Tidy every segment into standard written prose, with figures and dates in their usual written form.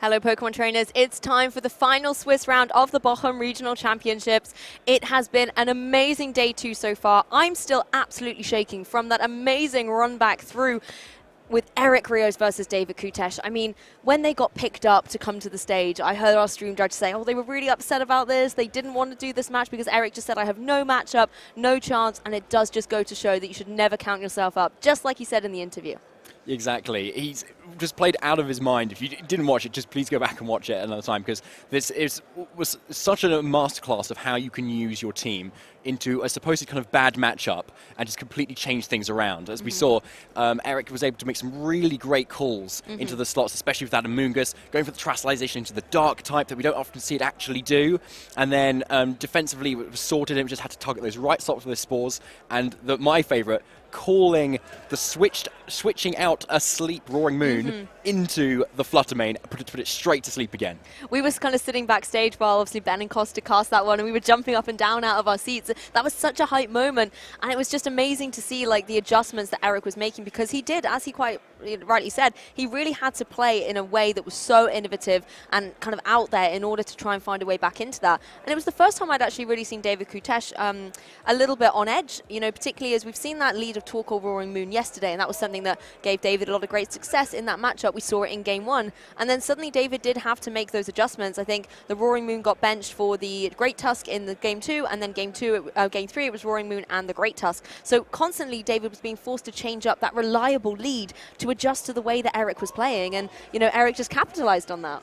Hello Pokemon trainers, it's time for the final Swiss round of the Bochum Regional Championships. It has been an amazing day 2 so far. I'm still absolutely shaking from that amazing run back through with Eric Rios versus David Kutesh. I mean, when they got picked up to come to the stage, I heard our stream judge say, oh, they were really upset about this. They didn't want to do this match because Eric just said, I have no matchup, no chance, and it does just go to show that you should never count yourself up, just like he said in the interview. Exactly. He's just played out of his mind. If you didn't watch it, just please go back and watch it another time, because this was such a masterclass of how you can use your team into a supposed kind of bad matchup and just completely change things around. As we saw, Eric was able to make some really great calls into the slots, especially with that Amoongus, going for the Terastallization into the Dark type that we don't often see it actually do. And then defensively, it was sorted, and we just had to target those right slots with the Spores. And my favourite, calling the switching out a sleep Roaring Moon into the Flutter Mane, put it straight to sleep again. We were kind of sitting backstage while obviously Ben and Costa cast that one, and we were jumping up and down out of our seats. That was such a hype moment, and it was just amazing to see like the adjustments that Eric was making, because he did, as he quite rightly said, he really had to play in a way that was so innovative and kind of out there in order to try and find a way back into that. And it was the first time I'd actually really seen David Kutesh a little bit on edge, you know, particularly as we've seen that lead of Torkoal Roaring Moon yesterday, and that was something that gave David a lot of great success in that matchup. We saw it in game 1, and then suddenly David did have to make those adjustments. I think the Roaring Moon got benched for the Great Tusk in the game 2, and then game 3 it was Roaring Moon and the Great Tusk. So constantly David was being forced to change up that reliable lead to adjust to the way that Eric was playing, and you know, Eric just capitalized on that.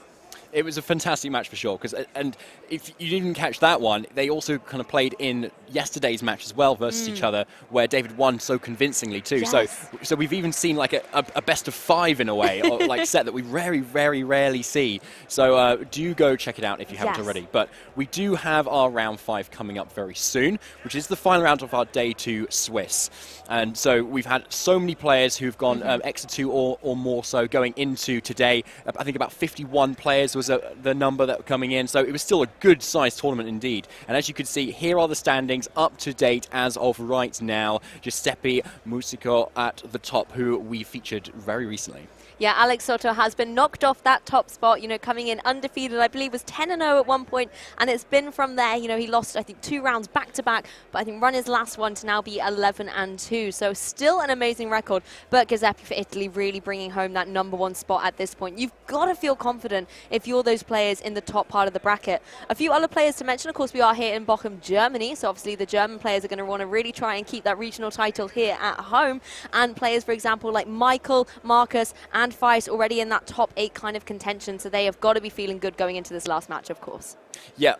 It was a fantastic match for sure, and if you didn't catch that one, they also kind of played in yesterday's match as well versus each other, where David won so convincingly too. Yes. So we've even seen like a best of 5 in a way, or like set that we very, very rarely see. So do go check it out if you haven't already. But we do have our round 5 coming up very soon, which is the final round of our day 2 Swiss. And so we've had so many players who've gone Extra 2 or more so going into today. I think about 51 players was the number that were coming in, so it was still a good sized tournament indeed. And as you can see, here are the standings up to date as of right now. Giuseppe Musico at the top, who we featured very recently. Yeah, Alex Soto has been knocked off that top spot, you know, coming in undefeated. I believe was 10-0 at one point, and it's been from there. You know, he lost, I think, 2 rounds back-to-back, but I think run his last one to now be 11-2. So still an amazing record, but Giuseppe for Italy really bringing home that #1 spot at this point. You've got to feel confident if you're those players in the top part of the bracket. A few other players to mention, of course, we are here in Bochum, Germany, so obviously the German players are going to want to really try and keep that regional title here at home. And players, for example, like Michael, Marcus, and Feist already in that top 8 kind of contention, so they have got to be feeling good going into this last match, of course. Yeah,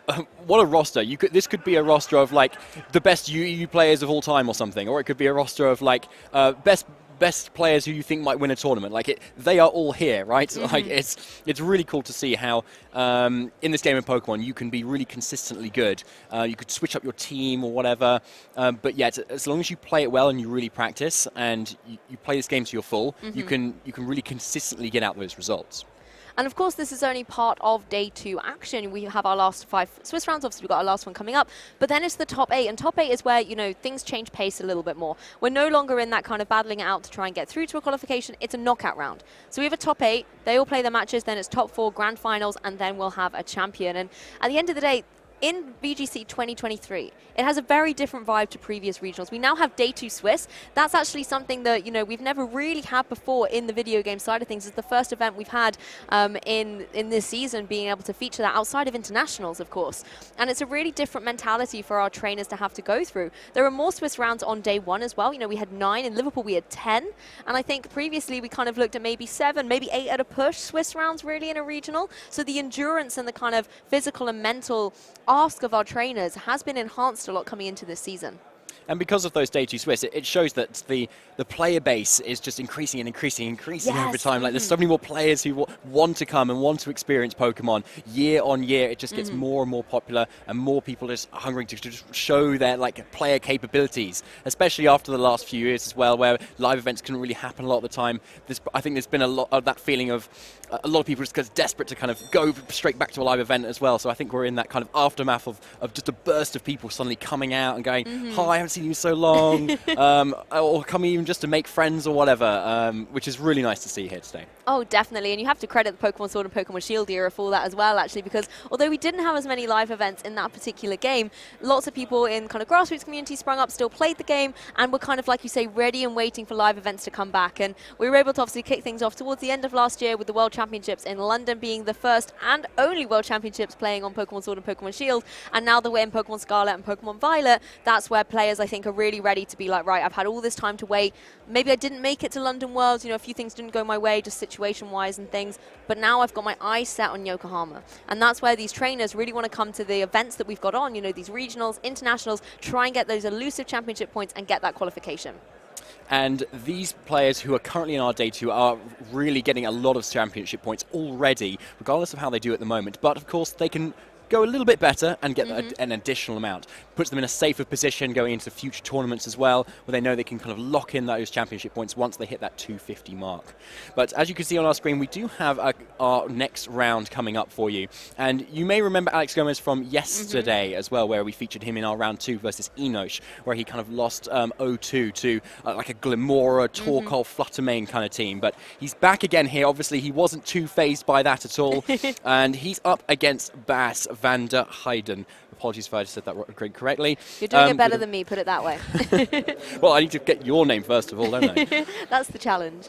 what a roster. This could be a roster of like the best UEU players of all time or something, or it could be a roster of like best players who you think might win a tournament. Like they are all here, right? Like it's really cool to see how in this game of Pokemon you can be really consistently good. You could switch up your team or whatever, but yeah, as long as you play it well and you really practice and you play this game to your full, you can really consistently get out those results. And of course, this is only part of day 2 action. We have our last 5 Swiss rounds. Obviously, we've got our last one coming up. But then it's the top 8. And top 8 is where, you know, things change pace a little bit more. We're no longer in that kind of battling it out to try and get through to a qualification. It's a knockout round. So we have a top 8. They all play their matches. Then it's top 4 grand finals. And then we'll have a champion. And at the end of the day, in VGC 2023, it has a very different vibe to previous regionals. We now have Day 2 Swiss. That's actually something that, you know, we've never really had before in the video game side of things. It's the first event we've had in this season being able to feature that outside of internationals, of course. And it's a really different mentality for our trainers to have to go through. There are more Swiss rounds on day 1 as well. You know, we had 9. In Liverpool, we had 10. And I think previously we kind of looked at maybe 7, maybe 8 at a push Swiss rounds really in a regional. So the endurance and the kind of physical and mental ask of our trainers has been enhanced a lot coming into this season. And because of those Day 2 Swiss, it shows that the player base is just increasing and increasing over time. Like there's so many more players who want to come and want to experience Pokemon year on year. It just gets more and more popular, and more people just hungering to just show their like player capabilities, especially after the last few years as well, where live events couldn't really happen a lot of the time. I think there's been a lot of that feeling of a lot of people just desperate to kind of go straight back to a live event as well. So I think we're in that kind of aftermath of just a burst of people suddenly coming out and going, hi, haven't seen you in so long, or coming even just to make friends or whatever, which is really nice to see here today. Oh, definitely. And you have to credit the Pokemon Sword and Pokemon Shield era for that as well, actually, because although we didn't have as many live events in that particular game, lots of people in kind of grassroots community sprung up, still played the game, and were kind of, like you say, ready and waiting for live events to come back. And we were able to obviously kick things off towards the end of last year with the World Championships in London being the first and only World Championships playing on Pokemon Sword and Pokemon Shield. And now that we're in Pokemon Scarlet and Pokemon Violet, that's where players, I think, are really ready to be like, right, I've had all this time to wait. Maybe I didn't make it to London Worlds, a few things didn't go my way, just situation-wise and things, but now I've got my eyes set on Yokohama. And that's where these trainers really want to come to the events that we've got on, these regionals, internationals, try and get those elusive championship points and get that qualification. And these players who are currently in our day 2 are really getting a lot of championship points already, regardless of how they do at the moment. But of course, they can go a little bit better and get an additional amount. Puts them in a safer position going into future tournaments as well, where they know they can kind of lock in those championship points once they hit that 250 mark. But as you can see on our screen, we do have our next round coming up for you. And you may remember Alex Gómez from yesterday as well, where we featured him in our round 2 versus Enosh, where he kind of lost 0-2 to like a Glimora, Torkoal, Fluttermane kind of team. But he's back again here. Obviously, he wasn't too phased by that at all. And he's up against Bas van der Heijden. Apologies if I said that correctly. You're doing it better than me, put it that way. Well, I need to get your name first of all, don't I? That's the challenge.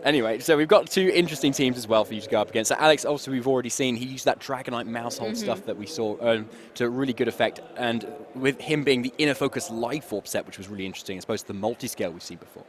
Anyway, so we've got 2 interesting teams as well for you to go up against. So Alex, also we've already seen, he used that Dragonite Mousehold stuff that we saw to really good effect. And with him being the Inner Focus Life Orb set, which was really interesting, as opposed to the multi-scale we've seen before.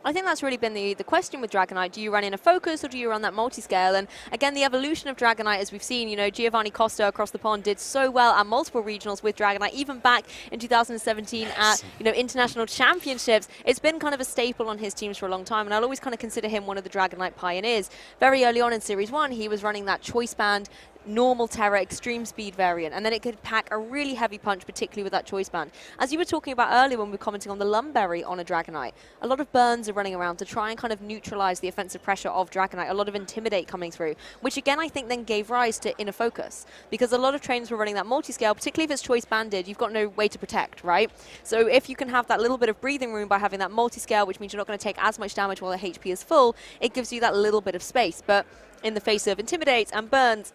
I think that's really been the question with Dragonite. Do you run in a focus or do you run that multi-scale? And again, the evolution of Dragonite, as we've seen, Giovanni Costa across the pond did so well at multiple regionals with Dragonite, even back in 2017 at, international championships. It's been kind of a staple on his teams for a long time, and I'll always kind of consider him one of the Dragonite pioneers. Very early on in Series 1, he was running that choice band, normal Terra, extreme speed variant, and then it could pack a really heavy punch, particularly with that choice band. As you were talking about earlier when we were commenting on the Lumberry on a Dragonite, a lot of burns are running around to try and kind of neutralize the offensive pressure of Dragonite, a lot of Intimidate coming through, which again I think then gave rise to Inner Focus, because a lot of trainers were running that multi-scale, particularly if it's choice banded, you've got no way to protect, right? So if you can have that little bit of breathing room by having that multi-scale, which means you're not going to take as much damage while the HP is full, it gives you that little bit of space. But in the face of Intimidates and burns,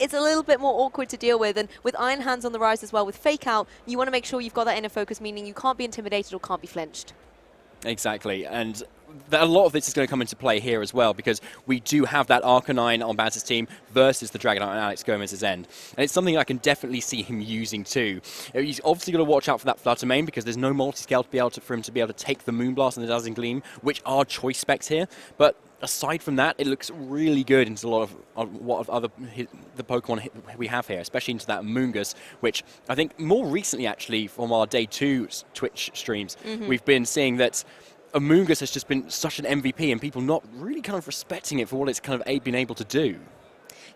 it's a little bit more awkward to deal with, and with Iron Hands on the rise as well, with Fake Out, you want to make sure you've got that Inner Focus, meaning you can't be intimidated or can't be flinched. Exactly, and a lot of this is going to come into play here as well, because we do have that Arcanine on Baz's team versus the Dragonite on Alex Gómez's end. And it's something I can definitely see him using too. He's obviously got to watch out for that Fluttermane, because there's no multi-scale for him to be able to take the Moonblast and the Dazzling Gleam, which are choice specs here. But aside from that, it looks really good into a lot of the Pokemon we have here, especially into that Moongus, which I think more recently actually from our Day 2 Twitch streams, we've been seeing that Amoonguss has just been such an MVP and people not really kind of respecting it for what it's kind of been able to do.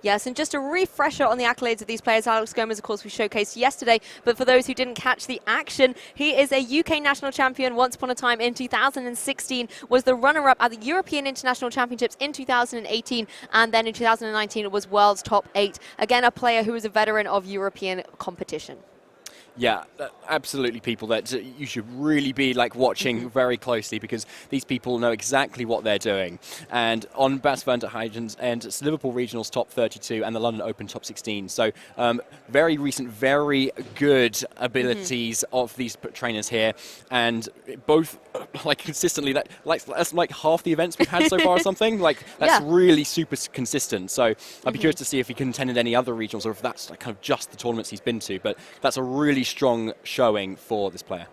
Yes, and just a refresher on the accolades of these players. Alex Gómez, of course, we showcased yesterday, but for those who didn't catch the action, he is a UK national champion once upon a time in 2016, was the runner-up at the European International Championships in 2018, and then in 2019 it was World's Top 8. Again, a player who is a veteran of European competition. Yeah, absolutely, people that you should really be watching very closely, because these people know exactly what they're doing. And on Bas van der Heijden's end, it's Liverpool Regionals top 32 and the London Open top 16. So very recent, very good abilities of these trainers here, and both consistently. That's like half the events we've had so far or something. That's really super consistent. So I'd be curious to see if he contended any other regionals or if that's kind of just the tournaments he's been to. But that's a really strong showing for this player.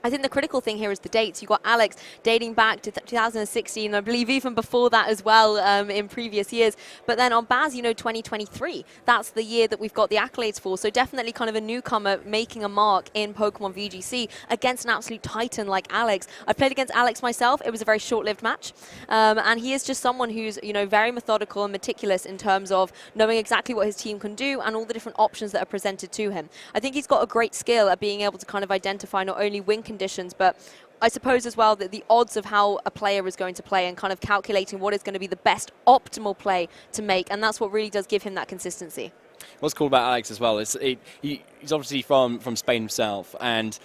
I think the critical thing here is the dates. You've got Alex dating back to 2016, I believe even before that as well in previous years. But then on Baz, 2023, that's the year that we've got the accolades for. So definitely kind of a newcomer making a mark in Pokemon VGC against an absolute titan like Alex. I played against Alex myself. It was a very short-lived match. And he is just someone who's, very methodical and meticulous in terms of knowing exactly what his team can do and all the different options that are presented to him. I think he's got a great skill at being able to kind of identify not only win conditions, but I suppose as well that the odds of how a player is going to play and kind of calculating what is going to be the best optimal play to make, and that's what really does give him that consistency. What's cool about Alex as well is he's obviously from Spain himself, and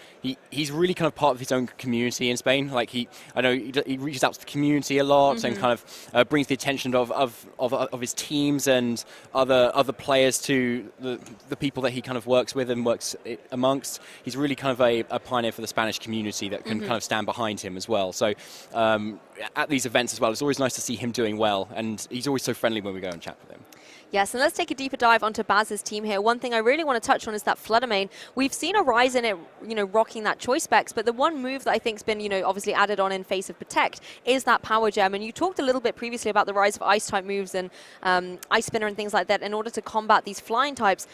he's really kind of part of his own community in Spain. Like I know he reaches out to the community a lot and kind of brings the attention of his teams and other players to the people that he kind of works with and works amongst. He's really kind of a pioneer for the Spanish community that can kind of stand behind him as well. So at these events as well, it's always nice to see him doing well, and he's always so friendly when we go and chat with him. Yes, and let's take a deeper dive onto Baz's team here. One thing I really want to touch on is that Flutter main. We've seen a rise in it, rocking that choice specs, but the one move that I think's been, obviously added on in face of Protect is that Power Gem. And you talked a little bit previously about the rise of Ice-type moves and Ice Spinner and things like that in order to combat these flying types.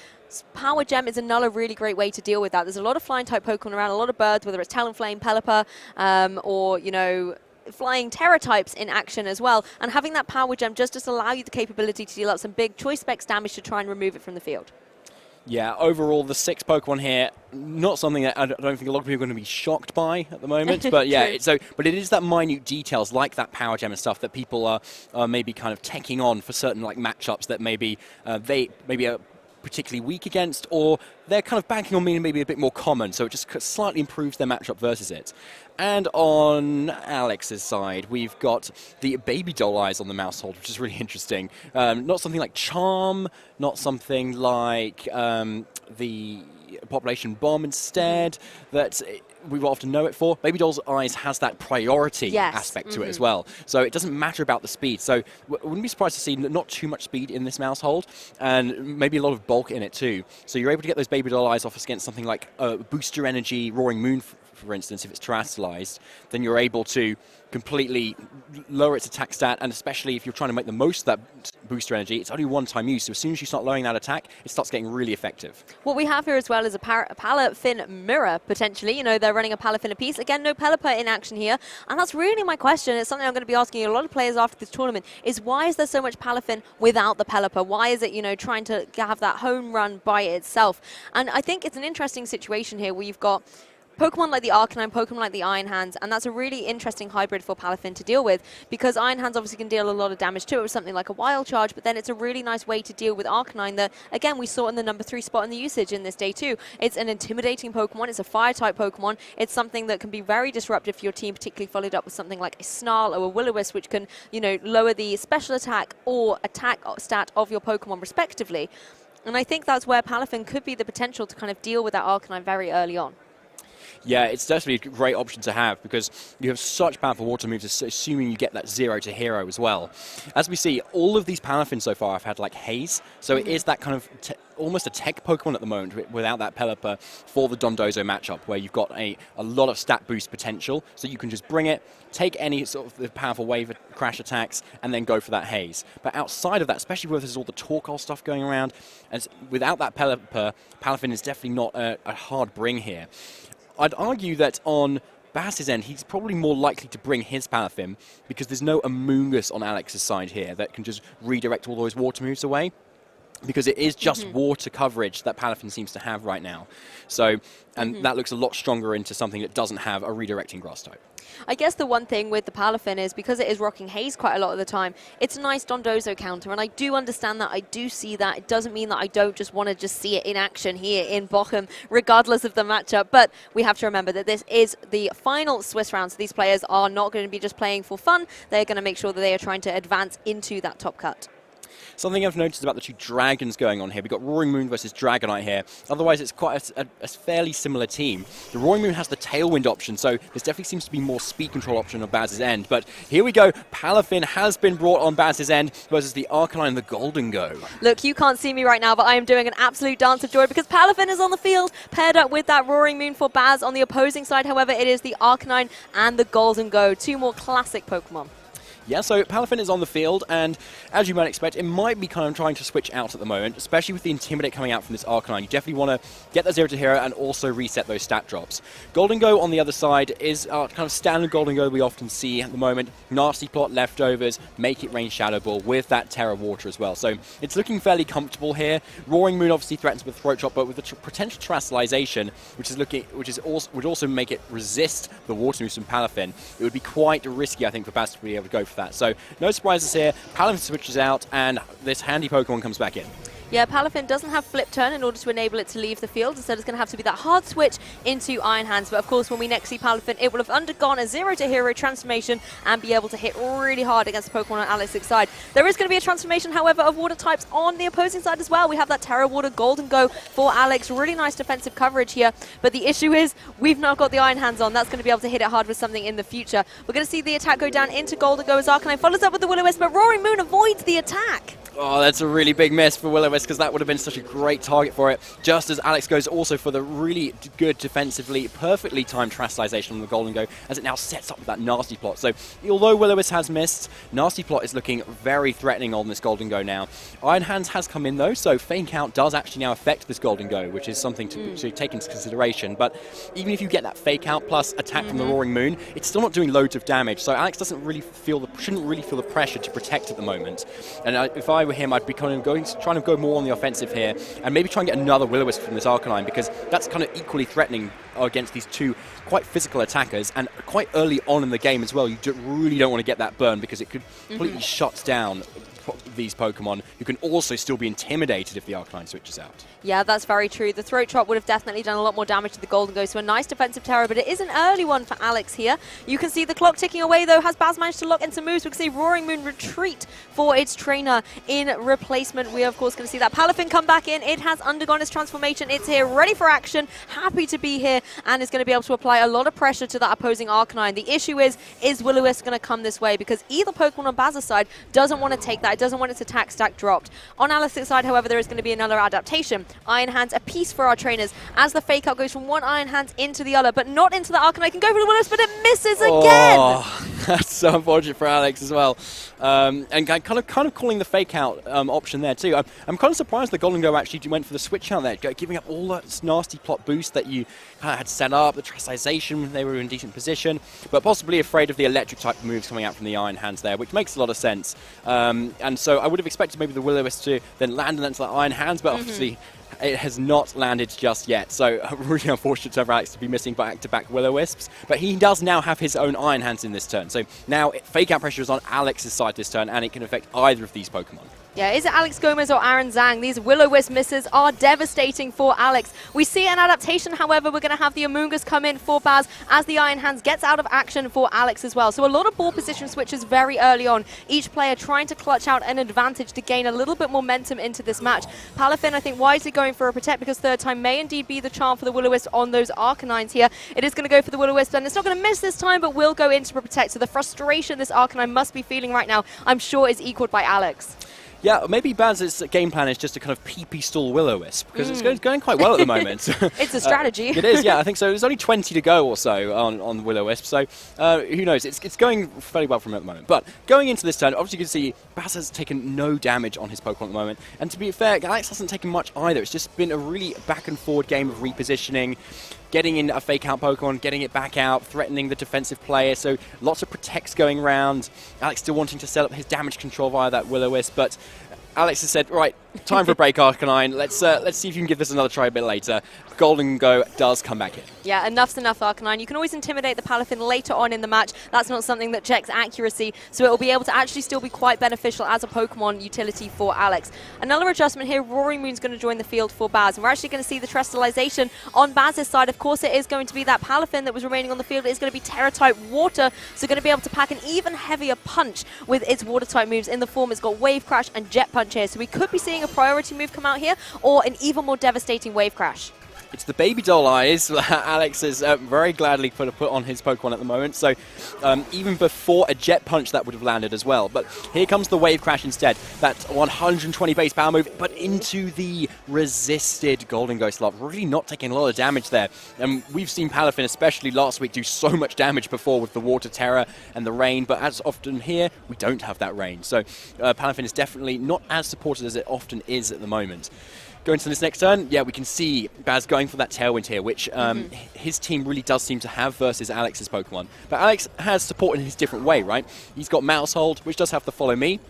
Power Gem is another really great way to deal with that. There's a lot of flying type Pokemon around, a lot of birds, whether it's Talonflame, Pelipper, or, flying Terra types in action as well, and having that Power Gem just allow you the capability to deal out some big choice specs damage to try and remove it from the field. Yeah, overall, the 6 Pokemon here, not something that I don't think a lot of people are going to be shocked by at the moment. But yeah, but it is that minute details like that Power Gem and stuff that people are maybe kind of taking on for certain like matchups that maybe they are particularly weak against, or they're kind of banking on being maybe a bit more common, so it just slightly improves their matchup versus it. And on Alex's side, we've got the baby doll eyes on the mouse hold, which is really interesting. Not something like Charm, not something like the Population Bomb instead, that we will often know it for. Baby Doll's Eyes has that priority aspect to it as well. So it doesn't matter about the speed. So I wouldn't be surprised to see not too much speed in this mouse hold, and maybe a lot of bulk in it too. So you're able to get those Baby Doll Eyes off against something like Booster Energy, Roaring Moon, for instance, if it's terrestrialized, then you're able to completely lower its attack stat, and especially if you're trying to make the most of that booster energy, it's only one-time use, so as soon as you start lowering that attack, it starts getting really effective. What we have here as well is a Palafin mirror, potentially. They're running a Palafin apiece. Again, no Pelipper in action here, and that's really my question. It's something I'm going to be asking a lot of players after this tournament, is why is there so much Palafin without the Pelipper? Why is it, trying to have that home run by itself? And I think it's an interesting situation here where you've got Pokemon like the Arcanine, Pokemon like the Iron Hands, and that's a really interesting hybrid for Palafin to deal with, because Iron Hands obviously can deal a lot of damage to it with something like a Wild Charge, but then it's a really nice way to deal with Arcanine that, again, we saw in the number 3 spot in the usage in this day 2. It's an intimidating Pokemon, it's a Fire-type Pokemon, it's something that can be very disruptive for your team, particularly followed up with something like a Snarl or a Will-O-Wisp, which can, lower the special attack or attack stat of your Pokemon respectively. And I think that's where Palafin could be the potential to kind of deal with that Arcanine very early on. Yeah, it's definitely a great option to have because you have such powerful water moves, assuming you get that 0 to hero as well. As we see, all of these Palafin so far have had like Haze, so it is that kind of almost a tech Pokemon at the moment without that Pelipper for the Dondozo matchup, where you've got a lot of stat boost potential, so you can just bring it, take any sort of the powerful wave crash attacks, and then go for that Haze. But outside of that, especially where there's all the Torkoal stuff going around, and without that Pelipper, Palafin is definitely not a hard bring here. I'd argue that on Baz's end, he's probably more likely to bring his Palafin because there's no Amoonguss on Alex's side here that can just redirect all those water moves away, because it is just water coverage that Palafin seems to have right now. So, and that looks a lot stronger into something that doesn't have a redirecting grass type. I guess the one thing with the Palafin is because it is rocking Haze quite a lot of the time, it's a nice Dondozo counter, and I do understand that, I do see that. It doesn't mean that I don't just want to just see it in action here in Bochum, regardless of the matchup, but we have to remember that this is the final Swiss round, so these players are not going to be just playing for fun. They're going to make sure that they are trying to advance into that top cut. Something I've noticed about the two dragons going on here, we've got Roaring Moon versus Dragonite here. Otherwise, it's quite a fairly similar team. The Roaring Moon has the Tailwind option, so this definitely seems to be more speed control option on Baz's end. But here we go. Palafin has been brought on Baz's end versus the Arcanine and the Golden Go. Look, you can't see me right now, but I am doing an absolute dance of joy because Palafin is on the field, paired up with that Roaring Moon for Baz. On the opposing side, however, it is the Arcanine and the Golden Go, two more classic Pokemon. Yeah, so Palafin is on the field, and as you might expect, it might be kind of trying to switch out at the moment, especially with the Intimidate coming out from this Arcanine. You definitely want to get that 0 to hero and also reset those stat drops. Golden Go on the other side is kind of standard Golden Go we often see at the moment. Nasty Plot, Leftovers, Make It Rain Shadow Ball with that Terra Water as well. So it's looking fairly comfortable here. Roaring Moon obviously threatens with Throat Chop, but with the potential Terrestrialization, would also make it resist the Water moves from Palafin, it would be quite risky, I think, for Baz to be able to go for that. So no surprises here. Palafin switches out, and this handy Pokemon comes back in. Yeah, Palafin doesn't have flip turn in order to enable it to leave the field. Instead, it's going to have to be that hard switch into Iron Hands. But of course, when we next see Palafin, it will have undergone a 0 to hero transformation and be able to hit really hard against the Pokemon on Alex's side. There is going to be a transformation, however, of water types on the opposing side as well. We have that Terra Water Golden Go for Alex. Really nice defensive coverage here. But the issue is, we've now got the Iron Hands on. That's going to be able to hit it hard with something in the future. We're going to see the attack go down into Golden Go as Arcanine follows up with the Will-O-Wisp, but Roaring Moon avoids the attack. Oh, that's a really big miss for Will-O-Wisp, because that would have been such a great target for it. Just as Alex goes also for the really good defensively, perfectly timed Terastallization on the Golden Go, as it now sets up that Nasty Plot. So, although Will-O-Wisp has missed, Nasty Plot is looking very threatening on this Golden Go now. Iron Hands has come in though, so Fake Out does actually now affect this Golden Go, which is something to take into consideration. But even if you get that Fake Out plus attack from the Roaring Moon, it's still not doing loads of damage. So Alex shouldn't really feel the pressure to protect at the moment. And if I were him, I'd be kind of trying to go more on the offensive here, and maybe try and get another Will-O-Wisp from this Arcanine, because that's kind of equally threatening against these two quite physical attackers, and quite early on in the game as well. You really don't want to get that burn, because it could completely shut down these Pokemon, who can also still be intimidated if the Arcanine switches out. Yeah, that's very true. The Throat Chop would have definitely done a lot more damage to the Golden Ghost, so a nice defensive terror, but it is an early one for Alex here. You can see the clock ticking away though. Has Baz managed to lock in some moves? We can see Roaring Moon retreat for its trainer in replacement. We are of course going to see that Palafin come back in. It has undergone its transformation. It's here, ready for action, happy to be here, and is going to be able to apply a lot of pressure to that opposing Arcanine. The issue is Will-O-Wisp going to come this way? Because either Pokemon on Baz's side doesn't want to take that. It doesn't want its attack stack dropped. On Alex's side, however, there is going to be another adaptation. Iron Hands, a piece for our trainers, as the Fake Out goes from one Iron Hands into the other, but not into the Arcanine. Can go for the Will-O-Wisp, but it misses again! Oh, that's so unfortunate for Alex as well. And kind of calling the Fake Out option there too. I'm kind of surprised the Golden Go actually went for the switch out there, giving up all that nasty plot boost that you kind of had set up, the Terastallization when they were in decent position, but possibly afraid of the electric type moves coming out from the Iron Hands there, which makes a lot of sense. And so I would have expected maybe the Will-O-Wisp to then land into the Iron Hands, but obviously it has not landed just yet. So really unfortunate for Alex to be missing back-to-back Will-O-Wisps, but he does now have his own Iron Hands in this turn. So now Fake Out pressure is on Alex's side this turn, and it can affect either of these Pokemon. Yeah, is it Alex Gómez or Aaron Zhang? These Will-O-Wisp misses are devastating for Alex. We see an adaptation, however, we're going to have the Amoonguss come in for Baz as the Iron Hands gets out of action for Alex as well. So a lot of ball position switches very early on. Each player trying to clutch out an advantage to gain a little bit momentum into this match. Palafin, I think, wisely going for a Protect, because third time may indeed be the charm for the Will-O-Wisp on those Arcanines here. It is going to go for the Will-O-Wisp, and it's not going to miss this time, but will go into Protect. So the frustration this Arcanine must be feeling right now, I'm sure, is equaled by Alex. Yeah, maybe Baz's game plan is just to kind of PP stall Will-O-Wisp, because it's going quite well at the moment. It's a strategy. It is, yeah, I think so. There's only 20 to go or so on Will-O-Wisp, so who knows? It's going fairly well from him at the moment. But going into this turn, obviously you can see Baz has taken no damage on his Pokemon at the moment. And to be fair, Alex hasn't taken much either. It's just been a really back and forward game of repositioning, getting in a Fake Out Pokemon, getting it back out, threatening the defensive player, so lots of protects going around. Alex still wanting to set up his damage control via that Will-O-Wisp, but Alex has said, right, time for a break, Arcanine. Let's see if you can give this another try a bit later. Golden Go does come back in. Yeah, enough's enough, Arcanine. You can always intimidate the Palafin later on in the match. That's not something that checks accuracy, so it will be able to actually still be quite beneficial as a Pokemon utility for Alex. Another adjustment here, Roaring Moon's going to join the field for Baz, and we're actually going to see the Terastallization on Baz's side. Of course, it is going to be that Palafin that was remaining on the field. It is going to be Terra-type Water, so going to be able to pack an even heavier punch with its Water-type moves in the form. It's got Wave Crash and Jet Punch here, so we could be seeing a priority move come out here, or an even more devastating Wave Crash. It's the baby doll eyes that Alex has very gladly put on his Pokemon at the moment. So even before a Jet Punch, that would have landed as well. But here comes the Wave Crash instead. That 120 base power move, but into the resisted Golden Ghost slot. Really not taking a lot of damage there. And we've seen Palafin, especially last week, do so much damage before with the Water Terror and the Rain. But as often here, we don't have that Rain. So Palafin is definitely not as supported as it often is at the moment. Going to this next turn, yeah, we can see Baz going for that Tailwind here, which his team really does seem to have versus Alex's Pokemon. But Alex has support in his different way, right? He's got Mouse Hold, which does have the Follow Me.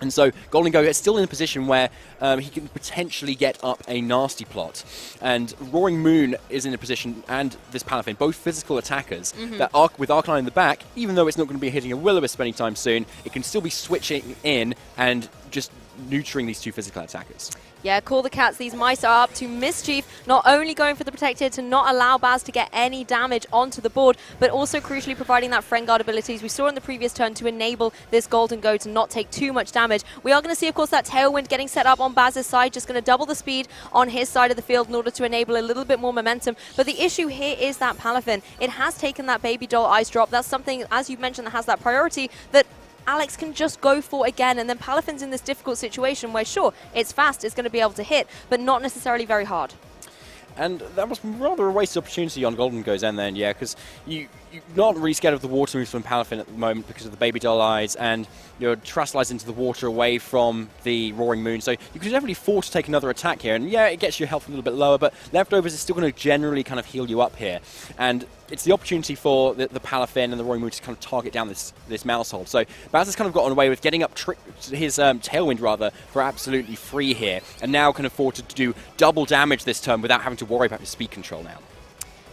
And so Golden Go is still in a position where he can potentially get up a Nasty Plot. And Roaring Moon is in a position, and this Palafin, both physical attackers, that with Arcanine in the back, even though it's not going to be hitting a Will-O-Wisp anytime soon, it can still be switching in and just neutering these two physical attackers. Yeah, call the cats. These mice are up to mischief, not only going for the protect here to not allow Baz to get any damage onto the board, but also crucially providing that friend guard abilities we saw in the previous turn to enable this Golden Go to not take too much damage. We are going to see, of course, that Tailwind getting set up on Baz's side, just going to double the speed on his side of the field in order to enable a little bit more momentum. But the issue here is that Palafin, it has taken that Baby Doll Ice Drop. That's something, as you mentioned, that has that priority that Alex can just go for again, and then Palafin's in this difficult situation where, sure, it's fast, it's going to be able to hit, but not necessarily very hard. And that was rather a wasted opportunity on Golden Go's end then, yeah, because you're not really scared of the water moves from Palafin at the moment because of the Baby Doll Eyes, and you're Terrestrialized into the water away from the Roaring Moon, so you could definitely afford to take another attack here, and yeah, it gets your health a little bit lower, but Leftovers is still going to generally kind of heal you up here, and it's the opportunity for the Palafin and the Roaring Moon to kind of target down this mouse hole. So Baz has kind of gotten away with getting up his Tailwind, rather, for absolutely free here, and now can afford to do double damage this turn without having to worry about his speed control now.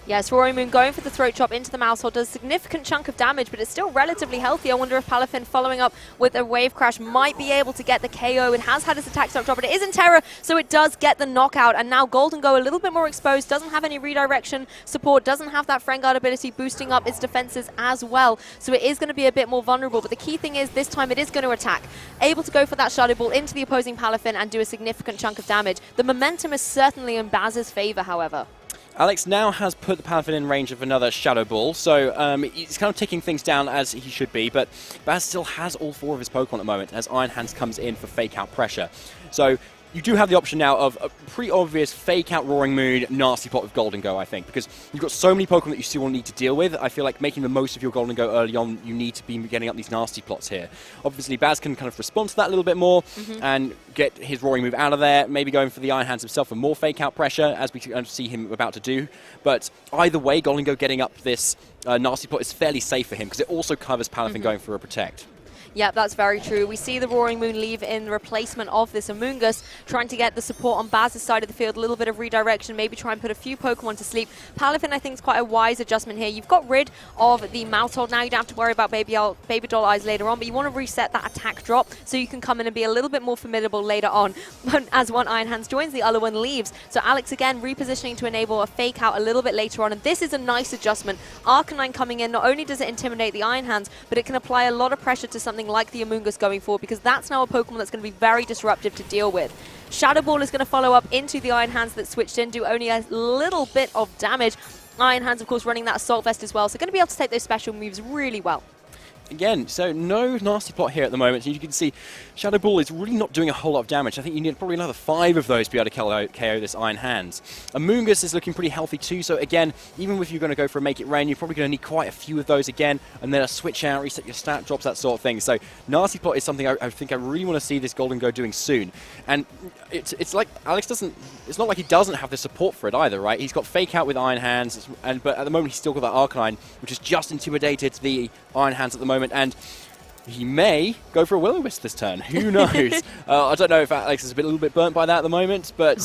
Yes, Roaring Moon going for the throat chop into the mouse hole does a significant chunk of damage, but it's still relatively healthy. I wonder if Palafin, following up with a Wave Crash, might be able to get the KO. It has had its attack stop drop, but it is in Terror, so it does get the knockout. And now Golden Go a little bit more exposed, doesn't have any redirection support, doesn't have that Friend Guard ability boosting up its defenses as well. So it is going to be a bit more vulnerable, but the key thing is this time it is going to attack. Able to go for that Shadow Ball into the opposing Palafin and do a significant chunk of damage. The momentum is certainly in Baz's favor, however. Alex now has put the Palafin in range of another Shadow Ball, so he's kind of taking things down as he should be, but Baz still has all four of his Pokemon at the moment as Iron Hands comes in for Fake Out pressure. So you do have the option now of a pretty obvious Fake Out Roaring Moon, Nasty Plot with Golden Go, I think, because you've got so many Pokemon that you still will need to deal with. I feel like making the most of your Golden Go early on, you need to be getting up these Nasty Plots here. Obviously, Baz can kind of respond to that a little bit more and get his Roaring move out of there, maybe going for the Iron Hands himself for more Fake Out pressure, as we see him about to do. But either way, Golden Go getting up this Nasty Plot is fairly safe for him, because it also covers Palafin going for a Protect. Yeah, that's very true. We see the Roaring Moon leave in replacement of this Amoonguss, trying to get the support on Baz's side of the field, a little bit of redirection, maybe try and put a few Pokemon to sleep. Palafin, I think, is quite a wise adjustment here. You've got rid of the Mouse Hold now. You don't have to worry about Baby Doll Eyes later on, but you want to reset that attack drop so you can come in and be a little bit more formidable later on. As one Iron Hands joins, the other one leaves. So Alex, again, repositioning to enable a Fake Out a little bit later on, and this is a nice adjustment. Arcanine coming in, not only does it intimidate the Iron Hands, but it can apply a lot of pressure to something like the Amoonguss going forward, because that's now a Pokemon that's going to be very disruptive to deal with. Shadow Ball is going to follow up into the Iron Hands that switched in, do only a little bit of damage. Iron Hands, of course, running that Assault Vest as well, so going to be able to take those special moves really well. Again, so no Nasty Plot here at the moment. You can see Shadow Ball is really not doing a whole lot of damage. I think you need probably another 5 of those to be able to KO this Iron Hands. Amoonguss is looking pretty healthy too, so again, even if you're going to go for a Make It Rain, you're probably going to need quite a few of those again, and then a switch out, reset your stat drops, that sort of thing. So Nasty Plot is something I think I really want to see this Golden Go doing soon. And it's like Alex doesn't, it's not like he doesn't have the support for it either, right? He's got Fake Out with Iron Hands, but at the moment he's still got that Arcanine, which has just intimidated the Iron Hands at the moment, and he may go for a Will-O-Wisp this turn. Who knows? I don't know if Alex is a little bit burnt by that at the moment, but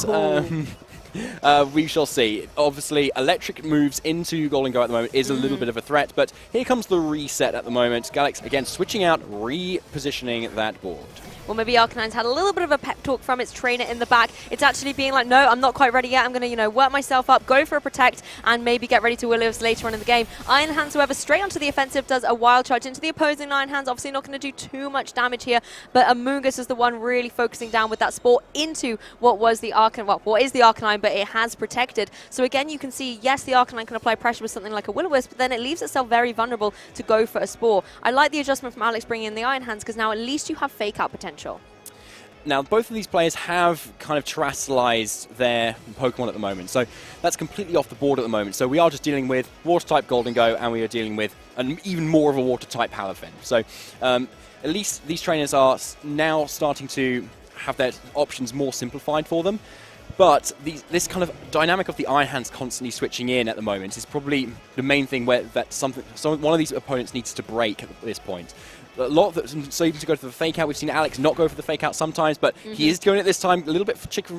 we shall see. Obviously, electric moves into Golden Go at the moment is a little bit of a threat, but here comes the reset at the moment. Galax, again, switching out, repositioning that board. Well, maybe Arcanine's had a little bit of a pep talk from its trainer in the back. It's actually being like, no, I'm not quite ready yet. I'm going to, work myself up, go for a Protect, and maybe get ready to Will-O-Wisp later on in the game. Iron Hands, however, straight onto the offensive, does a Wild Charge into the opposing Iron Hands. Obviously not going to do too much damage here, but Amoonguss is the one really focusing down with that Spore into what is the Arcanine, but it has protected. So again, you can see, yes, the Arcanine can apply pressure with something like a Will-O-Wisp, but then it leaves itself very vulnerable to go for a Spore. I like the adjustment from Alex bringing in the Iron Hands, because now at least you have Fake Out potential. Now, both of these players have kind of terrestrialized their Pokemon at the moment, so that's completely off the board at the moment. So we are just dealing with Water-type Golden Go, and we are dealing with even more of a Water-type Palafin. So at least these trainers are now starting to have their options more simplified for them. But this kind of dynamic of the Iron Hands constantly switching in at the moment is probably the main thing where one of these opponents needs to break at this point. a lot of so to go for the fake out. We've seen Alex not go for the fake out sometimes, but he is doing it this time. A little bit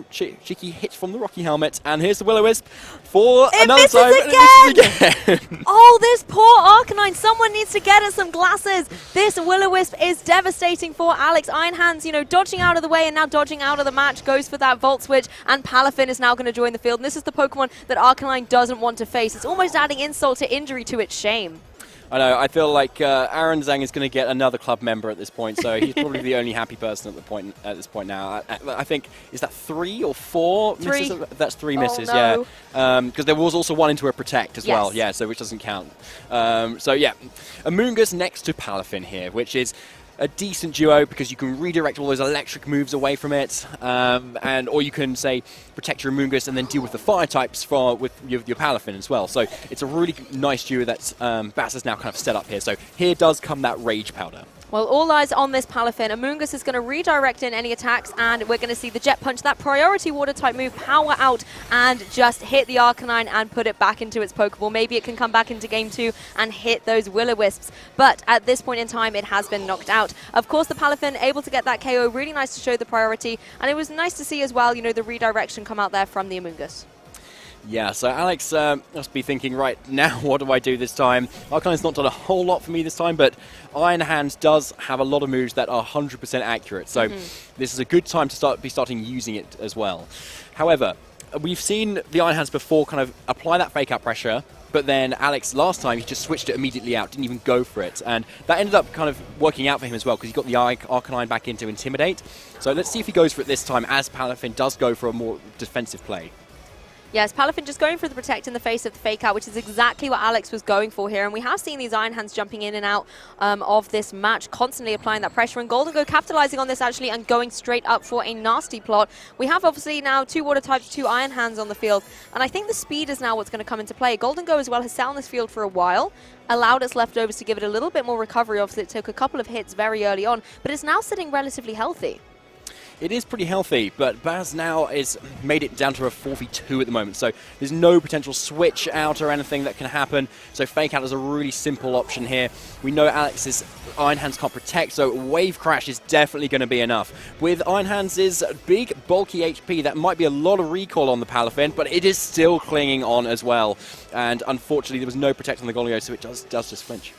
cheeky hit from the Rocky helmet, and here's the Will-O-Wisp for another time. It misses again! Oh, this poor Arcanine. Someone needs to get us some glasses. This Will-O-Wisp is devastating for Alex. Iron Hands, you know, dodging out of the way and now dodging out of the match, goes for that Volt Switch, and Palafin is now going to join the field. And this is the Pokemon that Arcanine doesn't want to face. It's almost adding insult to injury to its shame. I know. I feel like Aaron Zhang is going to get another club member at this point, so he's probably the only happy person at this point now. I think, is that 3 or 4 3. misses? That's 3 misses, no. yeah. Because there was also one into a Protect as well, yeah, so which doesn't count. So yeah, Amoonguss next to Palafin here, which is a decent duo because you can redirect all those electric moves away from it, or you can say protect your Amoonguss and then deal with the fire types with your Palafin as well. So it's a really nice duo that Baz has now kind of set up here. So here does come that Rage Powder. Well, all eyes on this Palafin. Amoonguss is going to redirect in any attacks, and we're going to see the Jet Punch, that priority Water-type move, power out and just hit the Arcanine and put it back into its Pokeball. Maybe it can come back into Game 2 and hit those Will-O-Wisps, but at this point in time, it has been knocked out. Of course, the Palafin able to get that KO, really nice to show the priority, and it was nice to see as well, you know, the redirection come out there from the Amoonguss. Yeah, so Alex must be thinking, right, now what do I do this time? Arcanine's not done a whole lot for me this time, but Iron Hands does have a lot of moves that are 100% accurate, so this is a good time to be starting using it as well. However, we've seen the Iron Hands before kind of apply that fake out pressure, but then Alex last time, he just switched it immediately out, didn't even go for it, and that ended up kind of working out for him as well, because he got the Arcanine back into Intimidate. So let's see if he goes for it this time, as Palafin does go for a more defensive play. Yes, Palafin just going for the Protect in the face of the Fake Out, which is exactly what Alex was going for here. And we have seen these Iron Hands jumping in and out of this match, constantly applying that pressure. And Golden capitalizing on this actually and going straight up for a nasty plot. We have obviously now 2 Water types, 2 Iron Hands on the field. And I think the speed is now what's going to come into play. Golden as well has sat on this field for a while, allowed its leftovers to give it a little bit more recovery. Obviously, it took a couple of hits very early on, but it's now sitting relatively healthy. It is pretty healthy, but Baz now is made it down to a 4v2 at the moment, so there's no potential switch out or anything that can happen, so Fake Out is a really simple option here. We know Alex's Iron Hands can't protect, so Wave Crash is definitely going to be enough. With Iron Hands' big, bulky HP, that might be a lot of recoil on the Palafin, but it is still clinging on as well, and unfortunately there was no protect on the Golden so it does just flinch.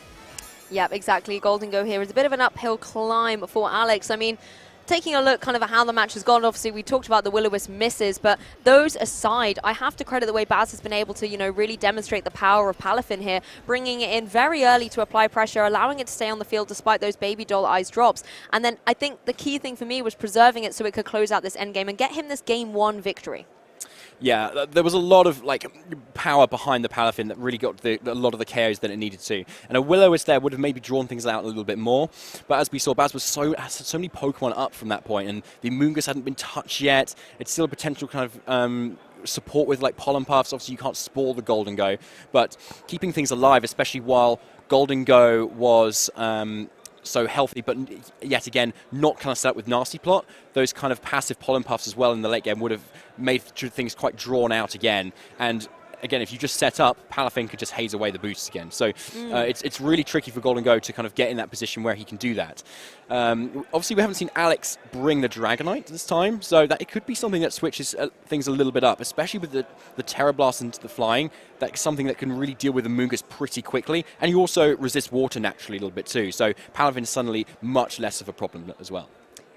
Yep, exactly. Golden here is a bit of an uphill climb for Alex. I mean, taking a look kind of at how the match has gone, obviously we talked about the Will-O-Wisp misses, but those aside, I have to credit the way Baz has been able to, you know, really demonstrate the power of Palafin here, bringing it in very early to apply pressure, allowing it to stay on the field despite those baby doll eyes drops. And then I think the key thing for me was preserving it so it could close out this endgame and get him this Game 1 victory. Yeah, there was a lot of power behind the Palafin that really got a lot of the KOs that it needed to. And a Will-O-Wisp there would have maybe drawn things out a little bit more. But as we saw, Baz was so many Pokemon up from that point, and the Amoonguss hadn't been touched yet. It's still a potential kind of support with Pollen Puffs. Obviously, you can't spoil the Golden but keeping things alive, especially while Golden was so healthy, but yet again, not kind of set up with Nasty Plot. Those kind of passive Pollen Puffs as well in the late game would have made things quite drawn out again. And again, if you just set up, Palafin could just haze away the boosts again. So it's really tricky for Golden to kind of get in that position where he can do that. Obviously, we haven't seen Alex bring the Dragonite this time, so that it could be something that switches things a little bit up, especially with the Terra Blast into the flying. That's something that can really deal with the Amoonguss pretty quickly, and you also resist water naturally a little bit too. So Palafin is suddenly much less of a problem as well.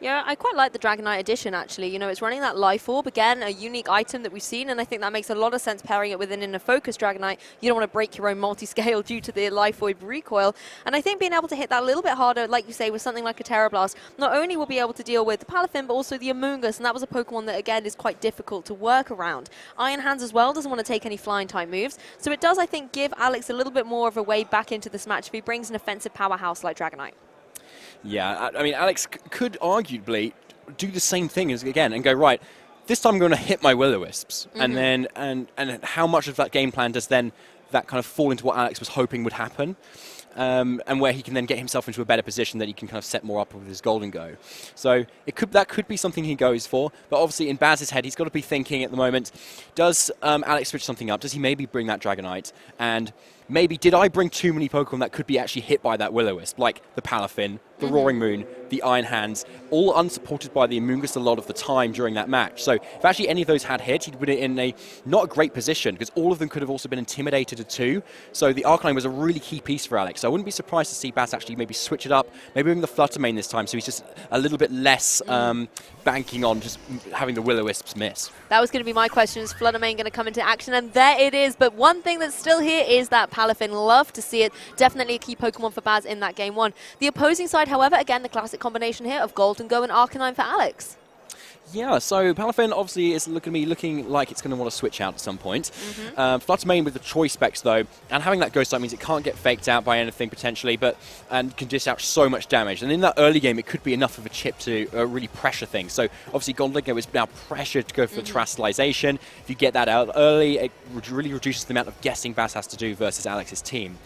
Yeah, I quite like the Dragonite edition, actually. You know, it's running that Life Orb, again, a unique item that we've seen, and I think that makes a lot of sense pairing it with an Inner Focus Dragonite. You don't want to break your own multi-scale due to the Life Orb recoil. And I think being able to hit that a little bit harder, like you say, with something like a Terra Blast, not only will be able to deal with the Palafin, but also the Amoonguss, and that was a Pokemon that, again, is quite difficult to work around. Iron Hands as well doesn't want to take any flying-type moves, so it does, I think, give Alex a little bit more of a way back into this match if he brings an offensive powerhouse like Dragonite. Yeah, I mean, Alex could arguably do the same thing again and go, right, this time I'm going to hit my Will-O-Wisps. And then and how much of that game plan does then that kind of fall into what Alex was hoping would happen, and where he can then get himself into a better position that he can kind of set more up with his Golden So that could be something he goes for, but obviously in Baz's head he's got to be thinking at the moment, does Alex switch something up? Does he maybe bring that Dragonite? And maybe did I bring too many Pokemon that could be actually hit by that Will-O-Wisp, like the Palafin, the Roaring Moon, the Iron Hands, all unsupported by the Amoonguss a lot of the time during that match. So if actually any of those had hit, he'd been in a not a great position, because all of them could have also been intimidated too. So the Arcanine was a really key piece for Alex. So I wouldn't be surprised to see Baz actually maybe switch it up, maybe bring the Flutter Mane this time, so he's just a little bit less banking on just having the Will-O-Wisps miss. That was going to be my question, is Flutter Mane going to come into action? And there it is. But one thing that's still here is that Palafin. Love to see it. Definitely a key Pokemon for Baz in that game 1. The opposing side, however, again, the classic combination here of Golden Go and Arcanine for Alex. Yeah, so Palafin obviously is looking like it's going to want to switch out at some point. Flutter Mane with the choice specs though, and having that Ghost type means it can't get faked out by anything potentially, and can dish out so much damage. And in that early game, it could be enough of a chip to really pressure things. So obviously Golden Go is now pressured to go for the Terastallization. If you get that out early, it really reduces the amount of guessing Baz has to do versus Alex's team.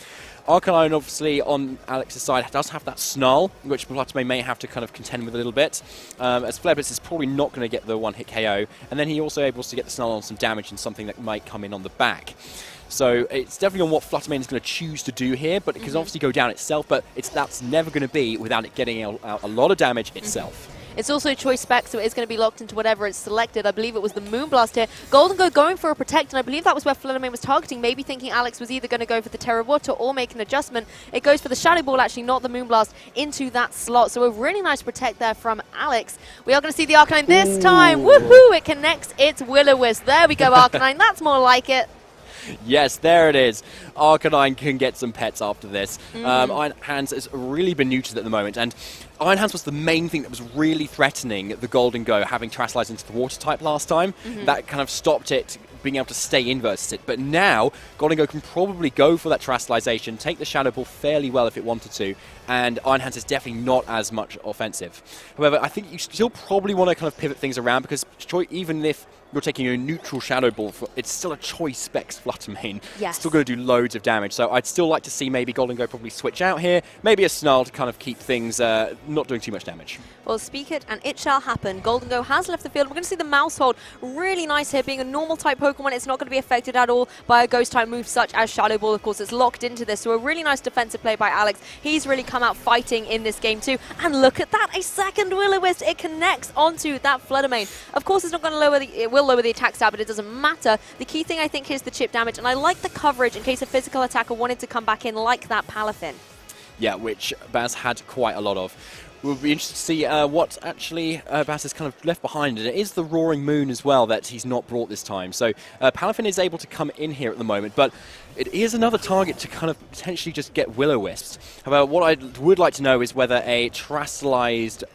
Arcanine, obviously, on Alex's side, does have that Snarl, which Flutter Mane may have to kind of contend with a little bit, as Flare Blitz is probably not going to get the one-hit KO, and then he also able to get the Snarl on some damage and something that might come in on the back. So it's definitely on what Flutter Mane is going to choose to do here, but it can obviously go down itself, but that's never going to be without it getting out a lot of damage itself. It's also a choice spec, so it's going to be locked into whatever it's selected. I believe it was the Moonblast here. Golden Go going for a Protect, and I believe that was where Flutter Mane was targeting, maybe thinking Alex was either going to go for the Terra Water or make an adjustment. It goes for the Shadow Ball, actually, not the Moonblast, into that slot. So a really nice Protect there from Alex. We are going to see the Arcanine this time. Woohoo! It connects its Will-O-Wisp. There we go, Arcanine. That's more like it. Yes, there it is. Arcanine can get some pets after this. Iron Hands has really been neutered at the moment, and Iron Hands was the main thing that was really threatening the Golden Go, having Terastallized into the Water type last time. That kind of stopped it being able to stay in versus it. But now, Golden Go can probably go for that Terastallization, take the Shadow Ball fairly well if it wanted to, and Iron Hands is definitely not as much offensive. However, I think you still probably want to kind of pivot things around, because even if you're taking a neutral Shadow Ball, it's still a choice specs Flutter Mane. Yes. It's still going to do loads of damage, so I'd still like to see maybe Golden Go probably switch out here, maybe a Snarl to kind of keep things not doing too much damage. Well, speak it, and it shall happen. Golden Go has left the field. We're going to see the Mousehold. Really nice here. Being a normal type Pokemon, it's not going to be affected at all by a Ghost type move such as Shadow Ball. Of course, it's locked into this, so a really nice defensive play by Alex. He's really come out fighting in this game too. And look at that, a second Will-O-Wisp. It connects onto that Flutter Mane. Of course, it's not going to lower it will lower the attack stat, but it doesn't matter. The key thing, I think, is the chip damage, and I like the coverage in case a physical attacker wanted to come back in like that Palafin. Yeah, which Baz had quite a lot of. We'll be interested to see what actually Baz has kind of left behind. And it is the Roaring Moon as well that he's not brought this time. So Palafin is able to come in here at the moment, but it is another target to kind of potentially just get Will-O-Wisps. However, what I would like to know is whether a Terastallized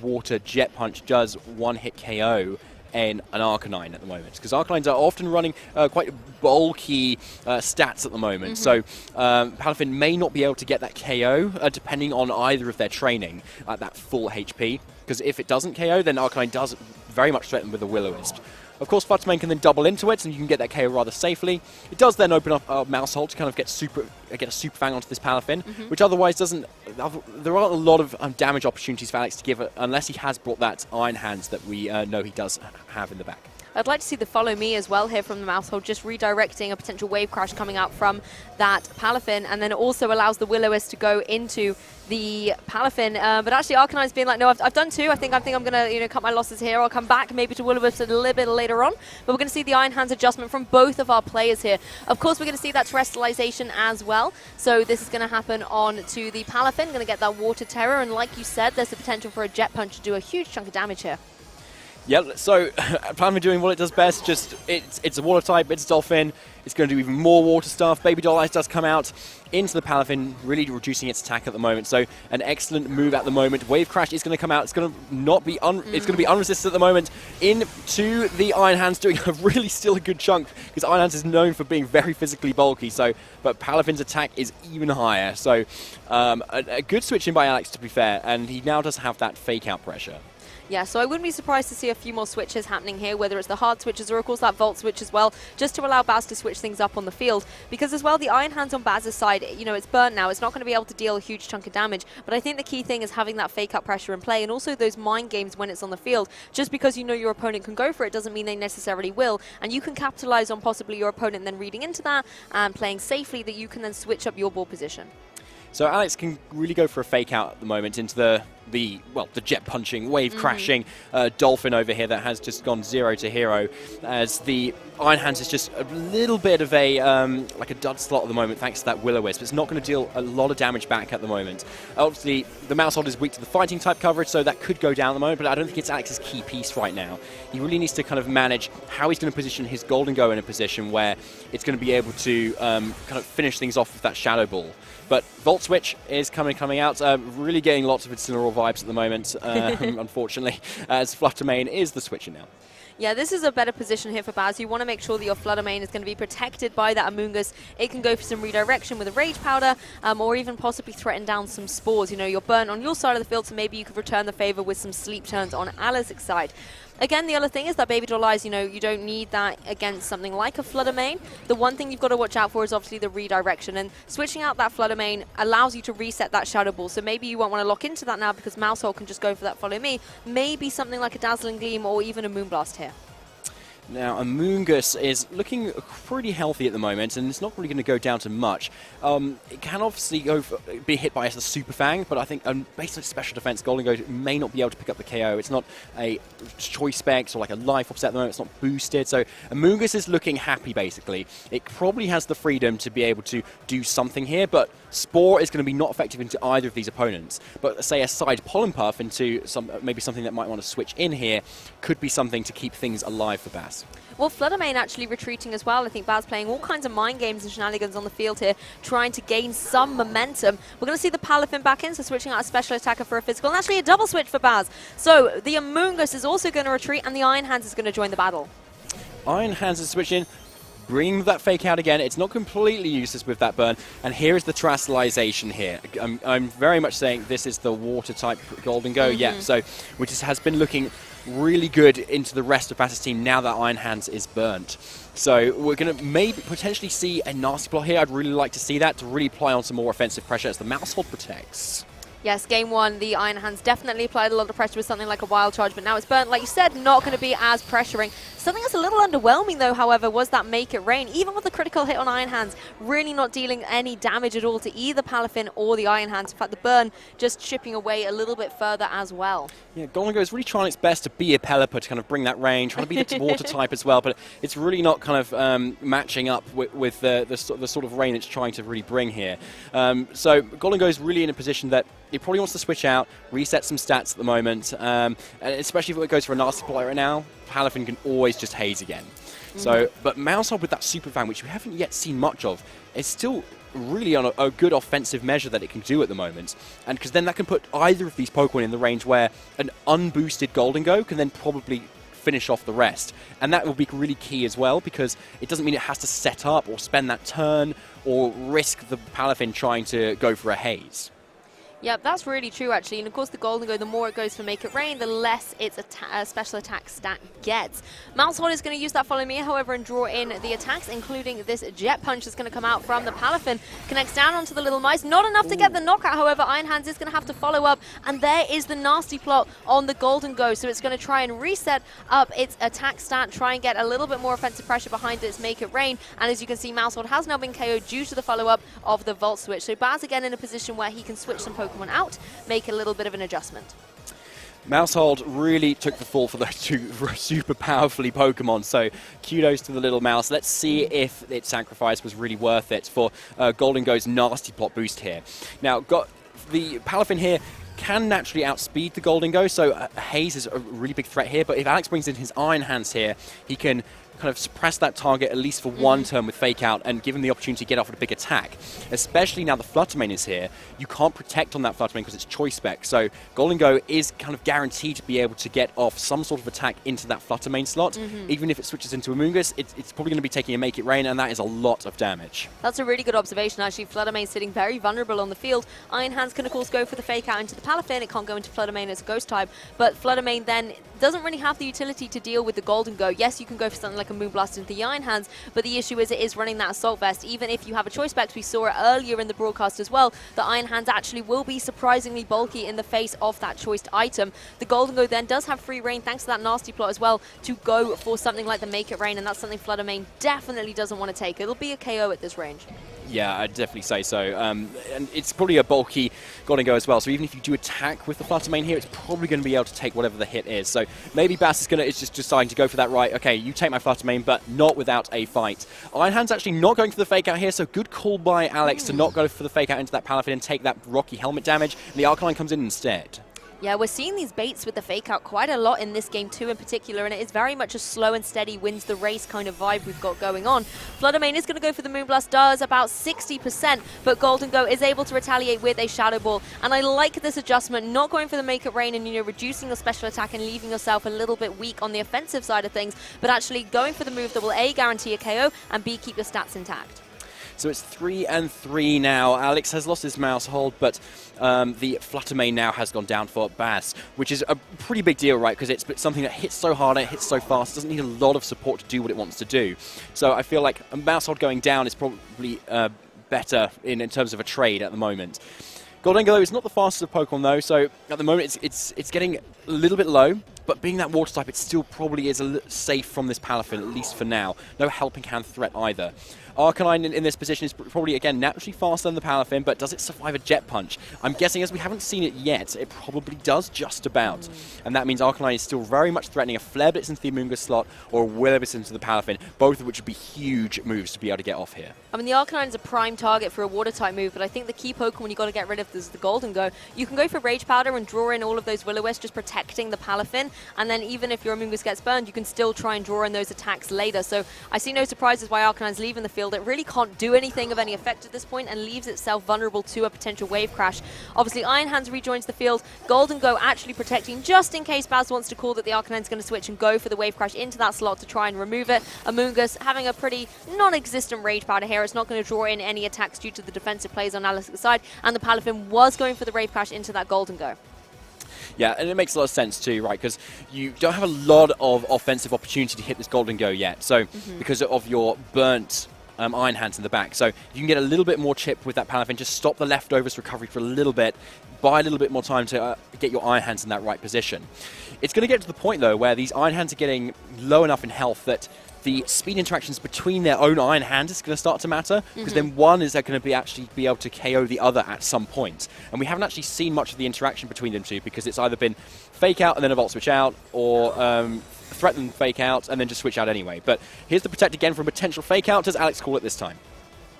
Water Jet Punch does one-hit KO in an Arcanine at the moment, because Arcanines are often running quite bulky stats at the moment, so Palafin may not be able to get that KO depending on either of their training at that full HP, because if it doesn't KO, then Arcanine does very much threaten with a Will-O-Wisp. Of course, Flutter Mane can then double into it, and you can get that KO rather safely. It does then open up a Mousehold to kind of get a Super Fang onto this Palafin, which otherwise doesn't... There aren't a lot of damage opportunities for Alex to give it, unless he has brought that Iron Hands that we know he does have in the back. I'd like to see the Follow Me as well here from the Mousehold, just redirecting a potential Wave Crash coming out from that Palafin, and then it also allows the Will-O-Wisp to go into the Palafin. But actually, Arcanine's being like, no, I've done two. I think I'm going to cut my losses here. I'll come back maybe to Will-O-Wisp a little bit later on. But we're going to see the Iron Hands adjustment from both of our players here. Of course, we're going to see that Terastallization as well. So this is going to happen on to the Palafin. Going to get that Water Terror, and like you said, there's the potential for a Jet Punch to do a huge chunk of damage here. Yeah, so Palafin doing what it does best, just it's a water type, it's Dolphin, it's going to do even more water stuff. Baby Doll Eyes does come out into the Palafin, really reducing its attack at the moment, so an excellent move at the moment. Wave Crash is going to come out, it's going to not be it's going to be unresisted at the moment into the Iron Hands, doing a really still a good chunk, because Iron Hands is known for being very physically bulky, but Palafin's attack is even higher, so a good switch in by Alex, to be fair, and he now does have that fake out pressure. Yeah, so I wouldn't be surprised to see a few more switches happening here, whether it's the hard switches or of course that Volt switch as well, just to allow Baz to switch things up on the field. Because as well, the Iron Hands on Baz's side, you know, it's burnt now. It's not going to be able to deal a huge chunk of damage. But I think the key thing is having that fake out pressure in play, and also those mind games when it's on the field. Just because you know your opponent can go for it doesn't mean they necessarily will. And you can capitalize on possibly your opponent then reading into that and playing safely, that you can then switch up your ball position. So Alex can really go for a fake out at the moment into the jet punching, wave crashing Dolphin over here that has just gone 0 to hero, as the Iron Hands is just a little bit of a like a dud slot at the moment thanks to that Will-O-Wisp. It's not going to deal a lot of damage back at the moment. Obviously, the Mouse Hold is weak to the fighting type coverage, so that could go down at the moment, but I don't think it's Alex's key piece right now. He really needs to kind of manage how he's going to position his Golden Go in a position where it's going to be able to kind of finish things off with that Shadow Ball. But Volt Switch is coming out, really getting lots of Incineroar vibes at the moment, unfortunately, as Flutter Mane is the switcher now. Yeah, this is a better position here for Baz. You want to make sure that your Flutter Mane is going to be protected by that Amoonguss. It can go for some redirection with a Rage Powder, or even possibly threaten down some Spores. You know, you're burnt on your side of the field, so maybe you could return the favor with some Sleep Turns on Alizic's side. Again, the other thing is that Baby Doll Eyes, you know, you don't need that against something like a Flutter Mane. The one thing you've got to watch out for is obviously the redirection, and switching out that Flutter Mane allows you to reset that Shadow Ball. So maybe you won't want to lock into that now because Mousehole can just go for that Follow Me. Maybe something like a Dazzling Gleam or even a Moonblast here. Now, Amoonguss is looking pretty healthy at the moment, and it's not really going to go down to much. It can obviously be hit by a Super Fang, but I think based on its special defense, Golden Go may not be able to pick up the KO. It's not a Choice Specs or like a Life Offset at the moment. It's not boosted, so Amoonguss is looking happy, basically. It probably has the freedom to be able to do something here, but Spore is going to be not effective into either of these opponents. But say a side Pollen Puff into maybe something that might want to switch in here could be something to keep things alive for Baz. Well, Flutter Mane actually retreating as well. I think Baz playing all kinds of mind games and shenanigans on the field here, trying to gain some momentum. We're going to see the Palafin back in, so switching out a special attacker for a physical, and actually a double switch for Baz. So the Amoonguss is also going to retreat, and the Iron Hands is going to join the battle. Iron Hands is switching. Bring that fake out again. It's not completely useless with that burn. And here is the Terastallization here. I'm very much saying this is the water type Golden Go. Yeah, so which has been looking really good into the rest of Baz's team now that Iron Hands is burnt. So we're going to maybe potentially see a nasty plot here. I'd really like to see that to really apply on some more offensive pressure as the Mouse Hold protects. Yes, game one, the Iron Hands definitely applied a lot of pressure with something like a Wild Charge, but now it's burnt. Like you said, not going to be as pressuring. Something that's a little underwhelming, though, however, was that Make It Rain. Even with the critical hit on Iron Hands, really not dealing any damage at all to either Palafin or the Iron Hands. In fact, the burn just chipping away a little bit further as well. Yeah, Golden Go is really trying its best to be a Pelipper to kind of bring that range, trying to be the water type as well, but it's really not kind of matching up with the sort of rain it's trying to really bring here. So Golden Go is really in a position that he probably wants to switch out, reset some stats at the moment, and especially if it goes for a nasty play right now, Palafin can always just haze again. So, but Mousehold with that Super Fan, which we haven't yet seen much of, is still really on a good offensive measure that it can do at the moment. And because then that can put either of these Pokemon in the range where an unboosted Golden Go can then probably finish off the rest. And that will be really key as well, because it doesn't mean it has to set up or spend that turn or risk the Palafin trying to go for a haze. Yep, that's really true, actually. And of course, the Golden Go, the more it goes for Make It Rain, the less its special attack stat gets. Mousehold is going to use that Follow Me, however, and draw in the attacks, including this Jet Punch that's going to come out from the Palafin. Connects down onto the Little Mice. Not enough to get the knockout, however. Iron Hands is going to have to follow up. And there is the nasty plot on the Golden Go. So it's going to try and reset up its attack stat, try and get a little bit more offensive pressure behind its Make It Rain. And as you can see, Mousehold has now been KO'd due to the follow-up of the Volt Switch. So Baz again in a position where he can switch some Pokemon out, make a little bit of an adjustment. Mousehold really took the fall for those two super powerfully Pokemon, so kudos to the little mouse. Let's see if its sacrifice was really worth it for Golden Go's nasty plot boost here. Now, got the Palafin here can naturally outspeed the Golden Go, so Haze is a really big threat here, but if Alex brings in his Iron Hands here, he can kind of suppress that target at least for one turn with Fake Out and give him the opportunity to get off with a big attack. Especially now the Flutter Mane is here, you can't protect on that Flutter Mane because it's Choice Spec, so Golden Go is kind of guaranteed to be able to get off some sort of attack into that Flutter Mane slot. Even if it switches into Amoonguss, it's probably going to be taking a Make It Rain, and that is a lot of damage. That's a really good observation, actually. Flutter Mane sitting very vulnerable on the field. Iron Hands can, of course, go for the Fake Out into the Palafin, it can't go into Flutter Mane as a Ghost type, but Flutter Mane then doesn't really have the utility to deal with the Golden Go. Yes, you can go for something like a Moonblast into the Iron Hands, but the issue is it is running that Assault Vest. Even if you have a choice specs, we saw it earlier in the broadcast as well, the Iron Hands actually will be surprisingly bulky in the face of that choiced item. The Golden Go then does have free reign, thanks to that nasty plot as well, to go for something like the Make It Rain, and that's something Flutter Mane definitely doesn't want to take. It'll be a KO at this range. Yeah, I'd definitely say so. And it's probably a bulky Golden Go as well, so even if you do attack with the Flutter Mane here, it's probably going to be able to take whatever the hit is. So maybe Bass is just deciding to go for that, right, okay, you take my Flutter Mane, but not without a fight. Iron Hand's actually not going for the fake out here, so good call by Alex to not go for the fake out into that Palafin and take that Rocky helmet damage, and the Arcanine comes in instead. Yeah, we're seeing these baits with the fake out quite a lot in this game too in particular, and it is very much a slow and steady wins the race kind of vibe we've got going on. Flutter Mane is going to go for the Moonblast, does about 60%, but Golden Go is able to retaliate with a Shadow Ball, and I like this adjustment, not going for the Make It Rain and, you know, reducing your special attack and leaving yourself a little bit weak on the offensive side of things, but actually going for the move that will A, guarantee a KO, and B, keep your stats intact. So it's 3-3 now. Alex has lost his mouse hold, but the Flutter Mane now has gone down for Bass, which is a pretty big deal, right? Because it's something that hits so hard, it hits so fast, it doesn't need a lot of support to do what it wants to do. So I feel like a mouse hold going down is probably better in terms of a trade at the moment. Golden Go is not the fastest of Pokemon though, so at the moment it's getting a little bit low, but being that water type, it still probably is safe from this Palafin, at least for now. No helping hand threat either. Arcanine in this position is probably, again, naturally faster than the Palafin, but does it survive a Jet Punch? I'm guessing, as we haven't seen it yet, it probably does just about. And that means Arcanine is still very much threatening a Flare Blitz into the Amoonguss slot or a Will-O-Wisp into the Palafin, both of which would be huge moves to be able to get off here. I mean, the Arcanine is a prime target for a Water-type move, but I think the key Pokemon you got to get rid of is the Golden Go. You can go for Rage Powder and draw in all of those Will-O-Wisps, just protecting the Palafin, and then even if your Amoonguss gets burned, you can still try and draw in those attacks later. So I see no surprises why Arcanine's leaving the field. It really can't do anything of any effect at this point and leaves itself vulnerable to a potential wave crash. Obviously, Iron Hands rejoins the field. Golden Go actually protecting just in case Baz wants to call that the Arcanine's going to switch and go for the wave crash into that slot to try and remove it. Amoonguss having a pretty non-existent Rage Powder here. It's not going to draw in any attacks due to the defensive plays on Alex's side, and the Palafin was going for the wave crash into that Golden Go. Yeah, and it makes a lot of sense too, right? Because you don't have a lot of offensive opportunity to hit this Golden Go yet. So because of your burnt Iron Hands in the back. So you can get a little bit more chip with that Palafin, just stop the leftovers recovery for a little bit, buy a little bit more time to get your Iron Hands in that right position. It's going to get to the point, though, where these Iron Hands are getting low enough in health that the speed interactions between their own Iron Hands is going to start to matter, because then one is going to actually be able to KO the other at some point. And we haven't actually seen much of the interaction between them two, because it's either been fake out and then a Volt switch out, or threaten fake out and then just switch out anyway. But here's the Protect again for a potential fake out. Does Alex call it this time?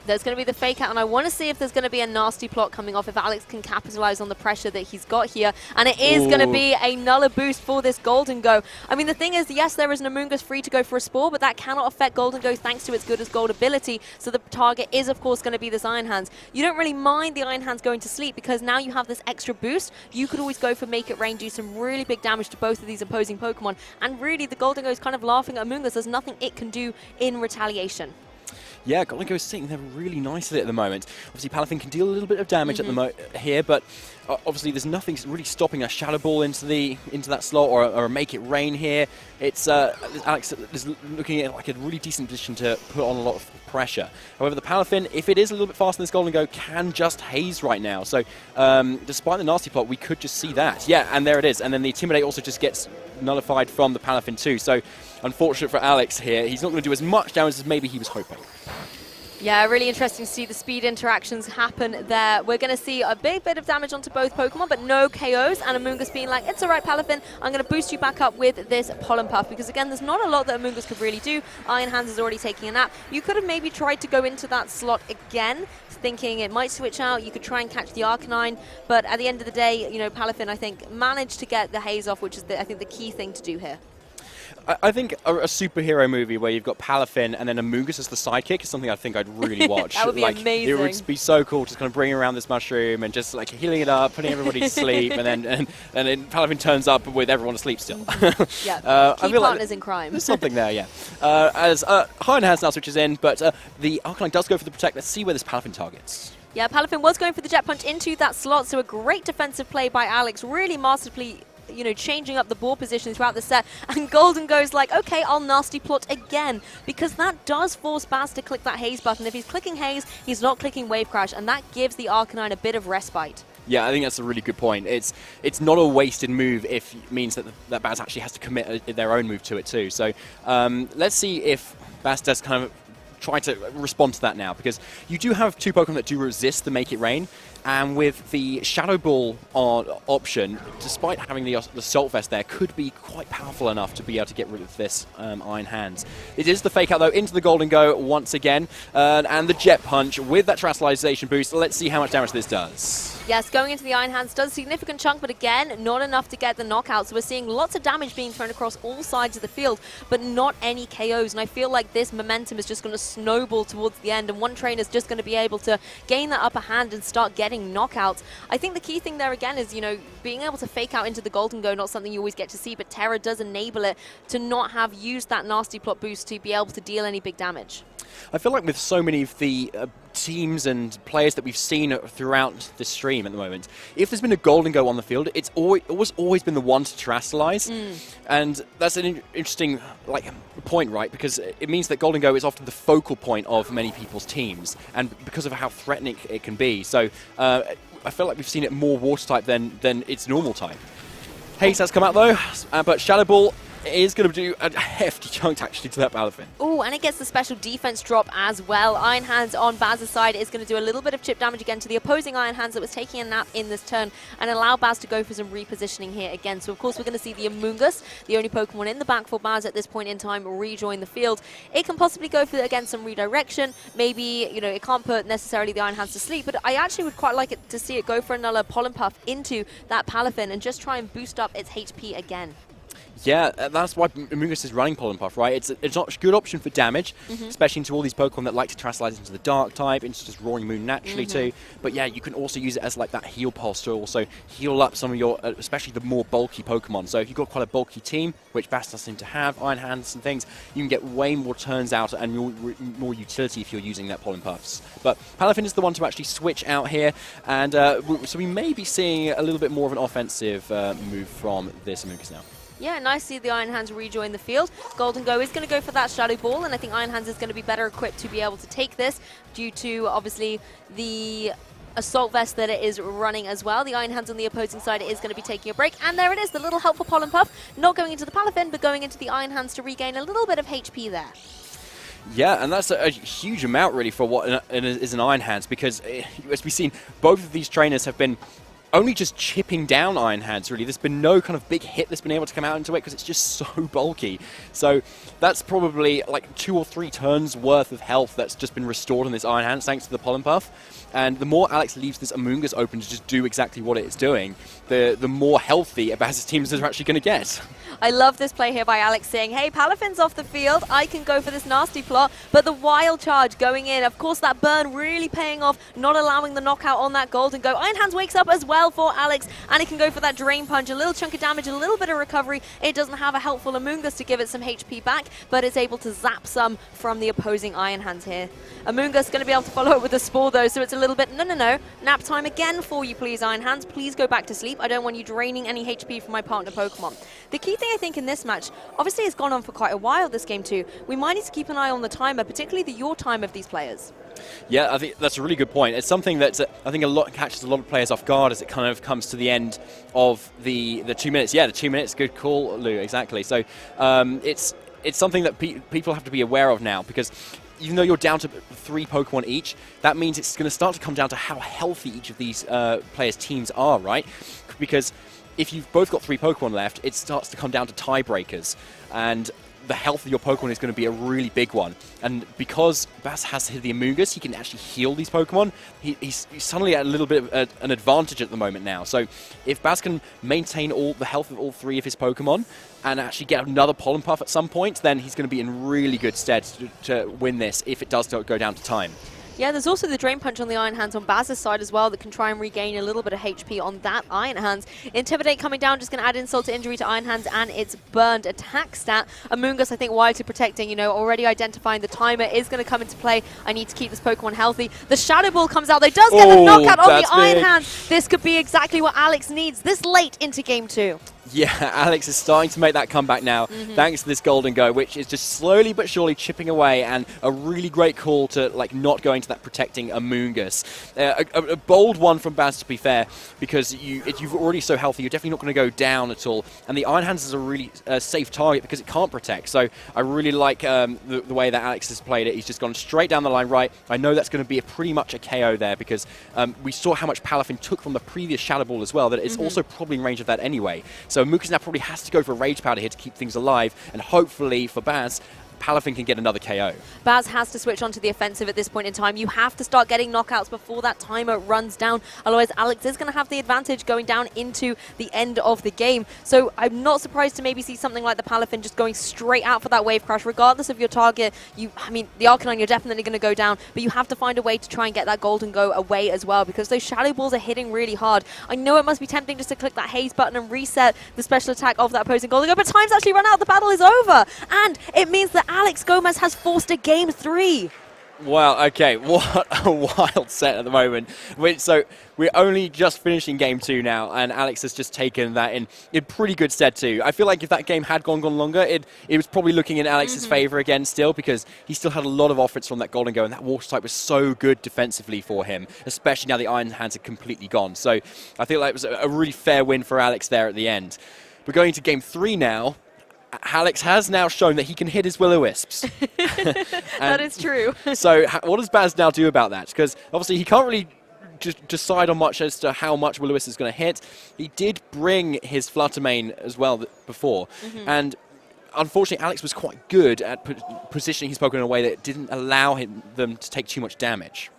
There's going to be the fake out, and I want to see if there's going to be a nasty plot coming off, if Alex can capitalize on the pressure that he's got here. And it is going to be a Nulla boost for this Golden Go. I mean, the thing is, yes, there is an Amoonguss free to go for a Spore, but that cannot affect Golden Go thanks to its good as gold ability. So the target is, of course, going to be this Iron Hands. You don't really mind the Iron Hands going to sleep, because now you have this extra boost. You could always go for Make It Rain, do some really big damage to both of these opposing Pokemon. And really, the Golden Go is kind of laughing at Amoonguss. There's nothing it can do in retaliation. Yeah, Golden Go is sitting there really nicely at the moment. Obviously, Palafin can deal a little bit of damage at the here, but obviously there's nothing really stopping a Shadow Ball into that slot or a Make It Rain here. It's Alex is looking at like a really decent position to put on a lot of pressure. However, the Palafin, if it is a little bit faster than this Golden Go, can just haze right now. So despite the nasty plot, we could just see that. Yeah, and there it is. And then the Intimidate also just gets nullified from the Palafin too. So unfortunate for Alex here. He's not going to do as much damage as maybe he was hoping. Yeah, really interesting to see the speed interactions happen there. We're going to see a big bit of damage onto both Pokemon, but no KOs, and Amoonguss being like, it's all right, Palafin, I'm going to boost you back up with this Pollen Puff, because again, there's not a lot that Amoonguss could really do. Iron Hands is already taking a nap. You could have maybe tried to go into that slot again, thinking it might switch out. You could try and catch the Arcanine, but at the end of the day, you know, Palafin, I think, managed to get the haze off, which is, I think, the key thing to do here. I think a superhero movie where you've got Palafin and then Amoonguss as the sidekick is something I think I'd really watch. That would be amazing. It would be so cool, just kind of bringing around this mushroom and just like healing it up, putting everybody to sleep, and then Palafin turns up with everyone asleep still. Yeah, key partners in crime. There's something there, yeah. As Heijden has now switches in, but the Arcanine does go for the Protect. Let's see where this Palafin targets. Yeah, Palafin was going for the Jet Punch into that slot, so a great defensive play by Alex, really masterfully, changing up the ball position throughout the set. And Golden goes like, okay, I'll nasty plot again, because that does force Baz to click that Haze button. If he's clicking Haze, he's not clicking Wave Crash, and that gives the Arcanine a bit of respite. Yeah, I think that's a really good point. It's not a wasted move if it means that Baz actually has to commit their own move to it too. So let's see if Baz does kind of try to respond to that now, because you do have two Pokemon that do resist the Make It Rain, and with the Shadow Ball option, despite having the Assault Vest there, could be quite powerful enough to be able to get rid of this Iron Hands. It is the Fake Out though into the Golden Go once again, and the Jet Punch with that Terastallization boost. Let's see how much damage this does. Yes, going into the Iron Hands does a significant chunk, but again, not enough to get the knockout. So we're seeing lots of damage being thrown across all sides of the field, but not any KOs. And I feel like this momentum is just going to snowball towards the end, and one trainer's just going to be able to gain that upper hand and start getting knockouts. I think the key thing there again is, being able to fake out into the Golden Go, not something you always get to see, but Terra does enable it to not have used that nasty plot boost to be able to deal any big damage. I feel like with so many of the teams and players that we've seen throughout the stream at the moment, if there's been a Golden Go on the field, it's always been the one to Terastallize. And that's an interesting point, right? Because it means that Golden Go is often the focal point of many people's teams, and because of how threatening it can be. So I feel like we've seen it more Water type than its normal type. Haze has come out though, but Shadow Ball is going to do a hefty chunk actually to that Palafin. Oh, and it gets the special defense drop as well. Iron Hands on Baz's side is going to do a little bit of chip damage again to the opposing Iron Hands that was taking a nap in this turn, and allow Baz to go for some repositioning here again. So of course we're going to see the Amoonguss, the only Pokemon in the back for Baz at this point in time, rejoin the field. It can possibly go for, again, some redirection. Maybe, it can't put necessarily the Iron Hands to sleep, but I actually would quite like it to see it go for another Pollen Puff into that Palafin and just try and boost up its HP again. Yeah, that's why Amoonguss is running Pollen Puff, right? It's a good option for damage, especially into all these Pokemon that like to Terastallize into the Dark type, into just Roaring Moon naturally too. But yeah, you can also use it as like that heal pulse to also heal up some of your, especially the more bulky Pokemon. So if you've got quite a bulky team, which Bass does seem to have, Iron Hands and things, you can get way more turns out and more utility if you're using that Pollen Puffs. But Palafin is the one to actually switch out here, and so we may be seeing a little bit more of an offensive move from this Amoonguss now. Yeah, nice to see the Iron Hands rejoin the field. Golden Go is going to go for that Shadow Ball, and I think Iron Hands is going to be better equipped to be able to take this due to, obviously, the Assault Vest that it is running as well. The Iron Hands on the opposing side is going to be taking a break, and there it is, the little helpful Pollen Puff, not going into the Palafin, but going into the Iron Hands to regain a little bit of HP there. Yeah, and that's a huge amount really for what is an Iron Hands, because as we've seen, both of these trainers have been only just chipping down Iron Hands, really. There's been no kind of big hit that's been able to come out into it because it's just so bulky. So that's probably like 2 or 3 turns worth of health that's just been restored on this Iron Hands thanks to the Pollen Puff. And the more Alex leaves this Amoonguss open to just do exactly what it's doing, the more healthy Baz's teams are actually going to get. I love this play here by Alex saying, hey, Palafin's off the field, I can go for this nasty plot, but the Wild Charge going in, of course that burn really paying off, not allowing the knockout on that Golden Go. Iron Hands wakes up as well for Alex, and he can go for that Drain Punch, a little chunk of damage, a little bit of recovery. It doesn't have a helpful Amoonguss to give it some HP back, but it's able to zap some from the opposing Iron Hands here. Amoonguss going to be able to follow it with a Spore though, so it's a little bit, no, nap time again for you please, Iron Hands. Please go back to sleep. I don't want you draining any HP from my partner Pokemon. The key thing I think in this match, obviously it's gone on for quite a while this game too. We might need to keep an eye on the timer, particularly the yaw time of these players. Yeah, I think that's a really good point. It's something that I think catches a lot of players off guard as it kind of comes to the end of the 2 minutes. Yeah, the 2 minutes, good call, Lou, exactly. So it's something that people have to be aware of now, because even though you're down to 3 Pokemon each, that means it's going to start to come down to how healthy each of these players' teams are, right? Because if you've both got 3 Pokemon left, it starts to come down to tiebreakers, and the health of your Pokemon is going to be a really big one. And because Baz has the Amoonguss, he can actually heal these Pokemon. He's suddenly at a little bit of an advantage at the moment now. So if Baz can maintain all the health of all 3 of his Pokemon and actually get another Pollen Puff at some point, then he's going to be in really good stead to win this if it does go down to time. Yeah, there's also the Drain Punch on the Iron Hands on Baz's side as well that can try and regain a little bit of HP on that Iron Hands. Intimidate coming down, just going to add insult to injury to Iron Hands and its burned attack stat. Amoonguss, I think, wisely protecting, you know, already identifying the timer is going to come into play. I need to keep this Pokemon healthy. The Shadow Ball comes out. They does get the knockout on the Iron Hands. This could be exactly what Alex needs this late into Game 2. Yeah, Alex is starting to make that comeback now, thanks to this Golden Go, which is just slowly but surely chipping away, and a really great call to like not going to that protecting Amoonguss. A bold one from Baz, to be fair, because if you're already so healthy, you're definitely not going to go down at all. And the Iron Hands is a really safe target because it can't protect. So I really like the way that Alex has played it. He's just gone straight down the line right. I know that's going to be pretty much a KO there because we saw how much Palafin took from the previous Shadow Ball as well, that it's also probably in range of that anyway. So Amoonguss now probably has to go for Rage Powder here to keep things alive, and hopefully for Baz, Palafin can get another KO. Baz has to switch onto the offensive at this point in time. You have to start getting knockouts before that timer runs down. Otherwise, Alex is going to have the advantage going down into the end of the game. So I'm not surprised to maybe see something like the Palafin just going straight out for that Wave Crash. Regardless of your target, I mean, the Arcanine, you're definitely going to go down, but you have to find a way to try and get that Golden Go away as well, because those Shadow Balls are hitting really hard. I know it must be tempting just to click that haze button and reset the special attack of that opposing Golden Go, but time's actually run out. The battle is over, and it means that Alex Gómez has forced a Game 3. Wow, okay, what a wild set at the moment. So we're only just finishing Game 2 now, and Alex has just taken that in pretty good stead too. I feel like if that game had gone longer, it was probably looking in Alex's favour again still, because he still had a lot of offense from that Golden Go, and that Water type was so good defensively for him, especially now the Iron Hands are completely gone. So I feel like it was a really fair win for Alex there at the end. We're going to Game 3 now. Alex has now shown that he can hit his Will-O-Wisps. That is true. So what does Baz now do about that? Because obviously he can't really just decide on much as to how much Will-O-Wisp is going to hit. He did bring his Fluttermane as well before. And unfortunately, Alex was quite good at positioning his Pokemon in a way that didn't allow them to take too much damage.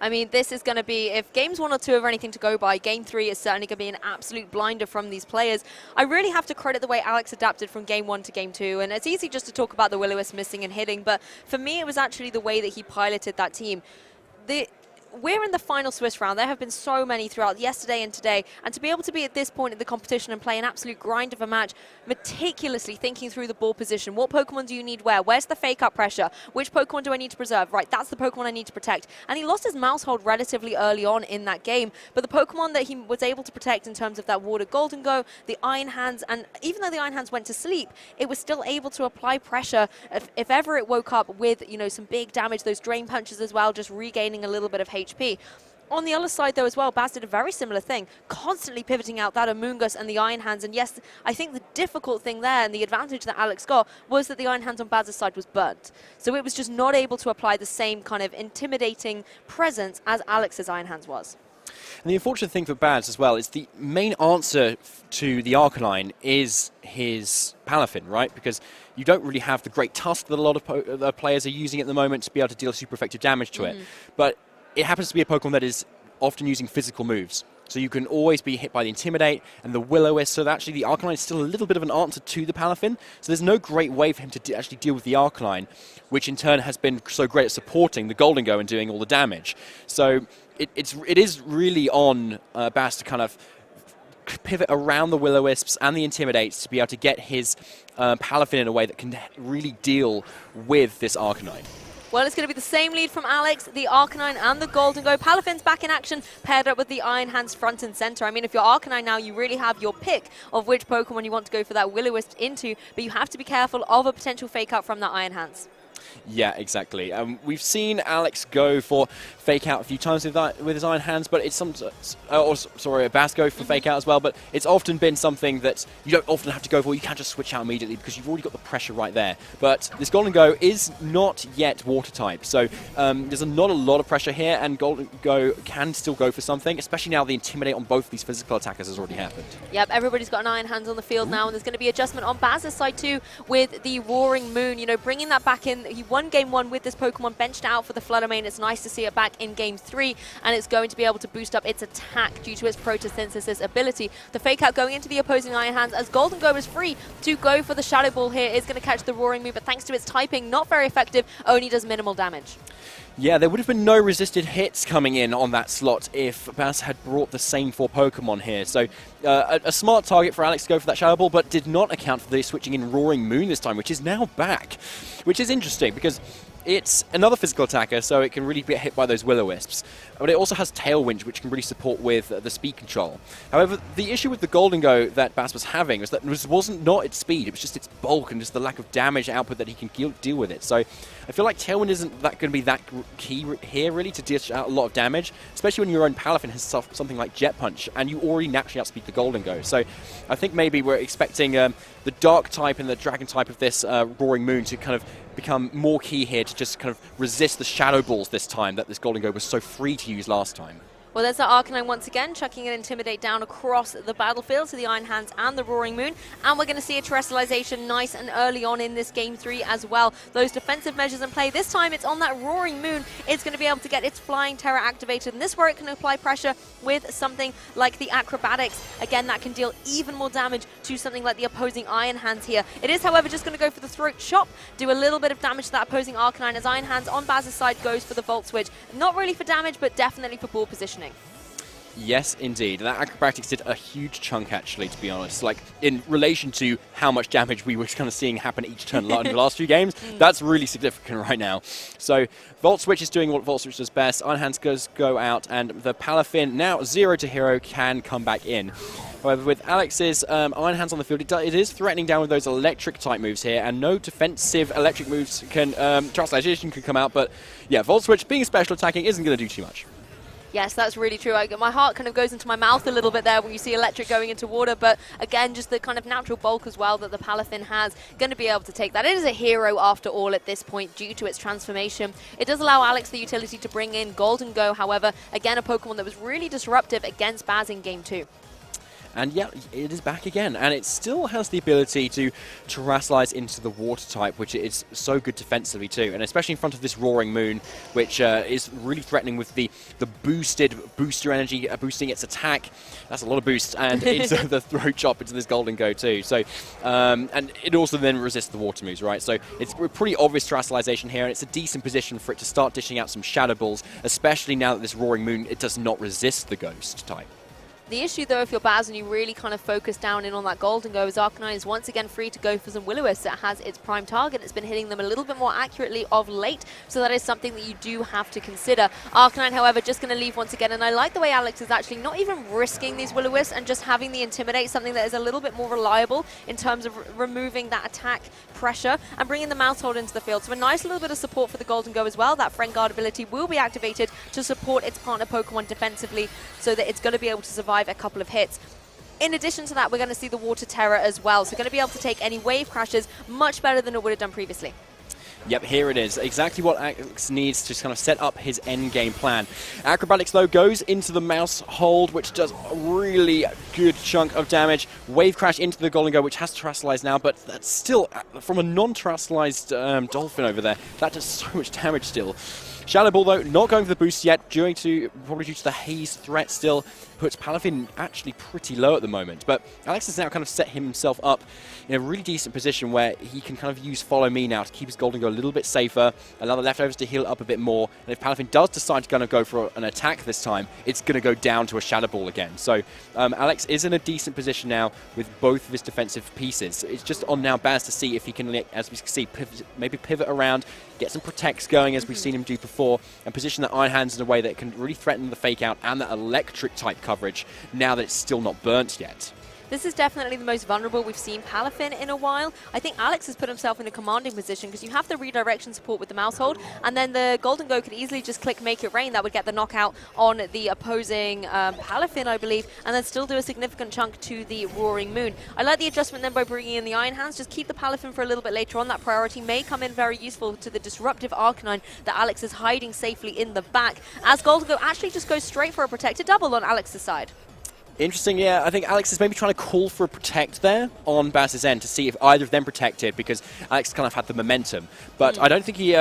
I mean, this is going to be, if games 1 or 2 are anything to go by, Game 3 is certainly going to be an absolute blinder from these players. I really have to credit the way Alex adapted from Game 1 to Game 2, and it's easy just to talk about the Will-O-Wisp missing and hitting, but for me it was actually the way that he piloted that team. We're in the final Swiss round. There have been so many throughout yesterday and today, and to be able to be at this point in the competition and play an absolute grind of a match, meticulously thinking through the ball position, what Pokemon do you need where, where's the fake up pressure, which Pokemon do I need to preserve, right, that's the Pokemon I need to protect. And he lost his mouse hold relatively early on in that game, but the Pokemon that he was able to protect in terms of that Water Golden Go, the Iron Hands, and even though the Iron Hands went to sleep, it was still able to apply pressure if ever it woke up with, you know, some big damage, those Drain Punches as well, just regaining a little bit of HP. On the other side, though, as well, Baz did a very similar thing, constantly pivoting out that Amoonguss and the Iron Hands. And yes, I think the difficult thing there and the advantage that Alex got was that the Iron Hands on Baz's side was burnt. So it was just not able to apply the same kind of intimidating presence as Alex's Iron Hands was. And the unfortunate thing for Baz as well is the main answer to the Arcanine is his Palafin, right? Because you don't really have the great tusk that a lot of players are using at the moment to be able to deal super effective damage to it. But it happens to be a Pokemon that is often using physical moves. So you can always be hit by the Intimidate and the Will-O-Wisp, so that actually the Arcanine is still a little bit of an answer to the Palafin. So there's no great way for him to actually deal with the Arcanine, which in turn has been so great at supporting the Golden Go and doing all the damage. So it is really on Baz to kind of pivot around the Will-O-Wisps and the Intimidates to be able to get his Palafin in a way that can really deal with this Arcanine. Well, it's going to be the same lead from Alex, the Arcanine and the Golden Go. Palafin's back in action, paired up with the Iron Hands front and center. I mean, if you're Arcanine now, you really have your pick of which Pokemon you want to go for that Will-O-Wisp into, but you have to be careful of a potential fake out from that Iron Hands. Yeah, exactly. We've seen Alex go for fake out a few times with his Iron Hands, but it's Baz go for fake out as well, but it's often been something that you don't often have to go for. You can't just switch out immediately because you've already got the pressure right there. But this Golden Go is not yet Water type, so there's not a lot of pressure here, and Golden Go can still go for something, especially now the Intimidate on both these physical attackers has already happened. Yep, everybody's got an Iron Hands on the field now, and there's going to be adjustment on Baz's side too with the Roaring Moon, you know, bringing that back in. He won Game 1 with this Pokemon, benched out for the Fluttermane. It's nice to see it back in Game 3, and it's going to be able to boost up its attack due to its Photosynthesis ability. The fake out going into the opposing Iron Hands as Golden Go is free to go for the Shadow Ball here. Is going to catch the Roaring Moon, but thanks to its typing, not very effective, only does minimal damage. Yeah, there would have been no resisted hits coming in on that slot if Baz had brought the same 4 Pokemon here. So a smart target for Alex to go for that Shadow Ball, but did not account for the switching in Roaring Moon this time, which is now back. Which is interesting because it's another physical attacker, so it can really get hit by those Will-O-Wisps. But it also has Tailwind, which can really support with the speed control. However, the issue with the Golden Go that Baz was having was that it wasn't not its speed, it was just its bulk and just the lack of damage output that he can deal with it. So I feel like Tailwind isn't going to be that key here, really, to dish out a lot of damage, especially when your own Palafin has something like Jet Punch, and you already naturally outspeed the Golden Go. So I think maybe we're expecting the Dark type and the Dragon type of this Roaring Moon to kind of become more key here to just kind of resist the Shadow Balls this time that this Golden Go was so free to use last time. Well, there's our Arcanine once again, chucking an Intimidate down across the battlefield to the Iron Hands and the Roaring Moon. And we're going to see a Terrestrialization nice and early on in this Game 3 as well. Those defensive measures in play. This time it's on that Roaring Moon. It's going to be able to get its Flying Terror activated. And this is where it can apply pressure with something like the Acrobatics. Again, that can deal even more damage to something like the opposing Iron Hands here. It is, however, just going to go for the Throat Chop, do a little bit of damage to that opposing Arcanine as Iron Hands on Baz's side goes for the Volt Switch. Not really for damage, but definitely for ball positioning. Yes, indeed. That Acrobatics did a huge chunk, actually, to be honest. Like, in relation to how much damage we were kind of seeing happen each turn in the last few games, that's really significant right now. So, Volt Switch is doing what Volt Switch does best. Iron Hands go out, and the Palafin, now 0 to hero, can come back in. However, with Alex's Iron Hands on the field, it is threatening down with those electric-type moves here, and no defensive electric moves can... Translation can come out, but yeah, Volt Switch, being special attacking, isn't going to do too much. Yes, that's really true. My heart kind of goes into my mouth a little bit there when you see electric going into water, but again, just the kind of natural bulk as well that the Palafin has, going to be able to take that. It is a hero after all at this point due to its transformation. It does allow Alex the utility to bring in Golden Go, however, again, a Pokemon that was really disruptive against Baz in Game 2. And yeah, it is back again, and it still has the ability to terrestrialize into the water type, which is so good defensively too, and especially in front of this Roaring Moon, which is really threatening with the booster energy, boosting its attack. That's a lot of boost, and into the Throat Chop into this Golden Go too. So, and it also then resists the water moves, right? So it's a pretty obvious terrestrialization here, and it's a decent position for it to start dishing out some Shadow Balls, especially now that this Roaring Moon, it does not resist the Ghost type. The issue, though, if you're Baz and you really kind of focus down in on that Golden Go, is Arcanine is once again free to go for some Will-O-Wisps. It has its prime target. It's been hitting them a little bit more accurately of late, so that is something that you do have to consider. Arcanine, however, just going to leave once again, and I like the way Alex is actually not even risking these Will-O-Wisps and just having the Intimidate, something that is a little bit more reliable in terms of removing that attack pressure and bringing the Mousehold into the field. So a nice little bit of support for the Golden Go as well. That Friend Guard ability will be activated to support its partner Pokemon defensively so that it's going to be able to survive a couple of hits. In addition to that, we're going to see the Water Terror as well. So going to be able to take any wave crashes much better than it would have done previously. Yep, here it is. Exactly what Alex needs to kind of set up his end game plan. Acrobatics, though, goes into the Mousehold, which does a really good chunk of damage. Wave Crash into the Golden Go, which has terrestrialized now, but that's still, from a non-terrestrialized Dolphin over there, that does so much damage still. Shadow Ball, though, not going for the boost yet, probably due to the haze threat still, puts Palafin actually pretty low at the moment. But Alex has now kind of set himself up in a really decent position where he can kind of use Follow Me now to keep his Golden Go a little bit safer, allow the leftovers to heal up a bit more, and if Palafin does decide to kind of go for an attack this time, it's going to go down to a Shadow Ball again. So Alex is in a decent position now with both of his defensive pieces. It's just on now Baz to see if he can, as we can see, maybe pivot around, get some protects going as we've seen him do before, and position that Iron Hands in a way that can really threaten the Fake Out and that electric type coverage now that it's still not burnt yet. This is definitely the most vulnerable we've seen Palafin in a while. I think Alex has put himself in a commanding position because you have the redirection support with the Mousehold, and then the Golden Go could easily just click Make It Rain. That would get the knockout on the opposing Palafin, I believe, and then still do a significant chunk to the Roaring Moon. I like the adjustment then by bringing in the Iron Hands. Just keep the Palafin for a little bit later on. That priority may come in very useful to the disruptive Arcanine that Alex is hiding safely in the back, as Golden Go actually just goes straight for a protected double on Alex's side. Interesting, yeah. I think Alex is maybe trying to call for a protect there on Baz's end to see if either of them protected, because Alex kind of had the momentum. But I don't think he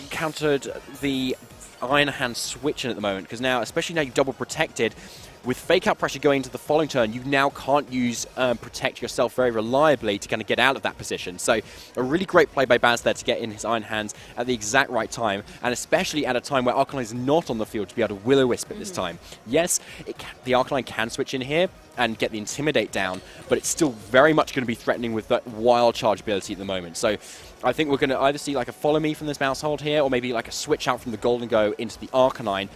countered the Iron Hand switch in at the moment, because now, especially now you've double protected, with fake out pressure going into the following turn, you now can't use protect yourself very reliably to kind of get out of that position. So a really great play by Baz there to get in his Iron Hands at the exact right time, and especially at a time where Arcanine is not on the field to be able to Will-O-Wisp at this time. Yes, the Arcanine can switch in here and get the Intimidate down, but it's still very much going to be threatening with that Wild Charge ability at the moment. So I think we're going to either see like a Follow Me from this mouse hold here, or maybe like a switch out from the Golden Go into the Arcanine.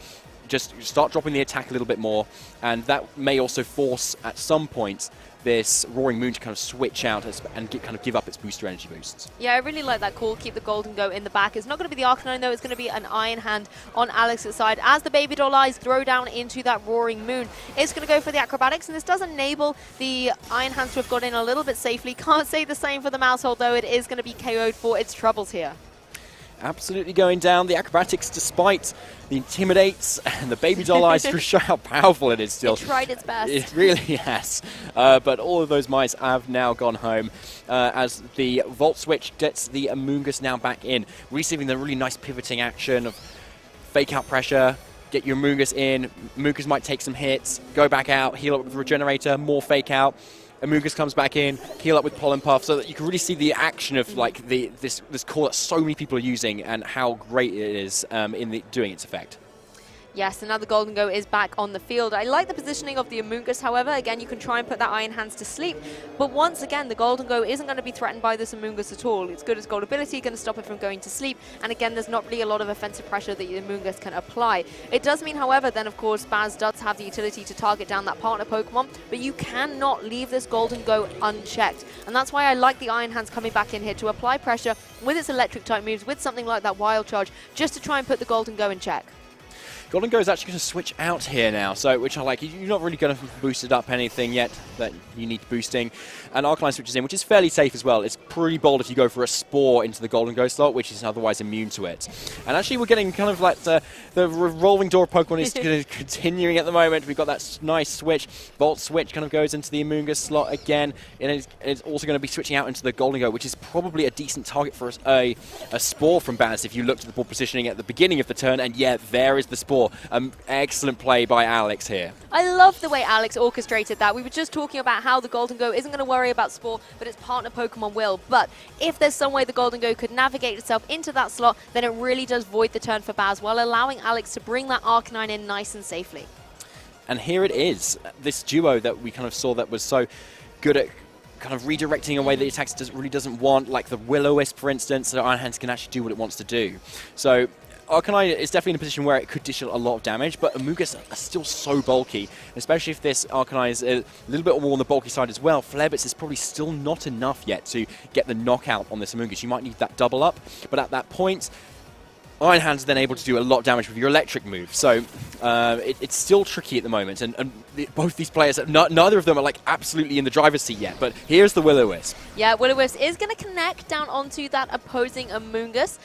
Just start dropping the attack a little bit more, and that may also force at some point this Roaring Moon to kind of switch out and give up its booster energy boosts. Yeah, I really like that call. Keep the Golden Go in the back. It's not going to be the Arcanine though. It's going to be an Iron Hand on Alex's side. As the Baby Doll Eyes throw down into that Roaring Moon, it's going to go for the Acrobatics, and this does enable the Iron Hands to have got in a little bit safely. Can't say the same for the Mousehold though. It is going to be KO'd for its troubles here. Absolutely going down. The Acrobatics, despite the Intimidates and the Baby Doll Eyes, to show how powerful it is still. It tried its best. It really has. But all of those mice have now gone home as the Volt Switch gets the Amoonguss now back in, receiving the really nice pivoting action of fake out pressure, get your Amoonguss in, Amoonguss might take some hits, go back out, heal up with Regenerator, more fake out. Amoonguss comes back in, heal up with Pollen Puff, so that you can really see the action of like this core that so many people are using and how great it is in doing its effect. Yes, and now the Golden Go is back on the field. I like the positioning of the Amoonguss, however. Again, you can try and put that Iron Hands to sleep, but once again, the Golden Go isn't going to be threatened by this Amoonguss at all. It's good as gold ability, going to stop it from going to sleep, and again, there's not really a lot of offensive pressure that the Amoonguss can apply. It does mean, however, then of course, Baz does have the utility to target down that partner Pokemon, but you cannot leave this Golden Go unchecked, and that's why I like the Iron Hands coming back in here to apply pressure with its electric-type moves, with something like that Wild Charge, just to try and put the Golden Go in check. Golden Go is actually going to switch out here now, so which I like. You're not really going to boost it up anything yet that you need boosting. And Arcanine switches in, which is fairly safe as well. It's pretty bold if you go for a Spore into the Golden Go slot, which is otherwise immune to it. And actually we're getting kind of like the revolving door of Pokemon is continuing at the moment. We've got that nice switch. Volt Switch kind of goes into the Amoonguss slot again. And it's also going to be switching out into the Golden Go, which is probably a decent target for a Spore from Baz if you looked at the ball positioning at the beginning of the turn. And yeah, there is the Spore. Excellent play by Alex here. I love the way Alex orchestrated that. We were just talking about how the Golden Go isn't going to worry about Spore, but its partner Pokemon will. But if there's some way the Golden Go could navigate itself into that slot, then it really does void the turn for Baz, while allowing Alex to bring that Arcanine in nice and safely. And here it is, this duo that we kind of saw that was so good at kind of redirecting a way that the attack really doesn't want, like the Will-O-Wisp, for instance, so Iron Hands can actually do what it wants to do. So Arcanine is definitely in a position where it could dish a lot of damage, but Amoonguss are still so bulky, especially if this Arcanine is a little bit more on the bulky side as well. Flarebits is probably still not enough yet to get the knockout on this Amoonguss. You might need that double up, but at that point, Iron Hands are then able to do a lot of damage with your electric move. So it's still tricky at the moment, and both these players, neither of them are like absolutely in the driver's seat yet, but here's the Will-O-Wisp. Yeah, Will-O-Wisp is going to connect down onto that opposing Amoonguss.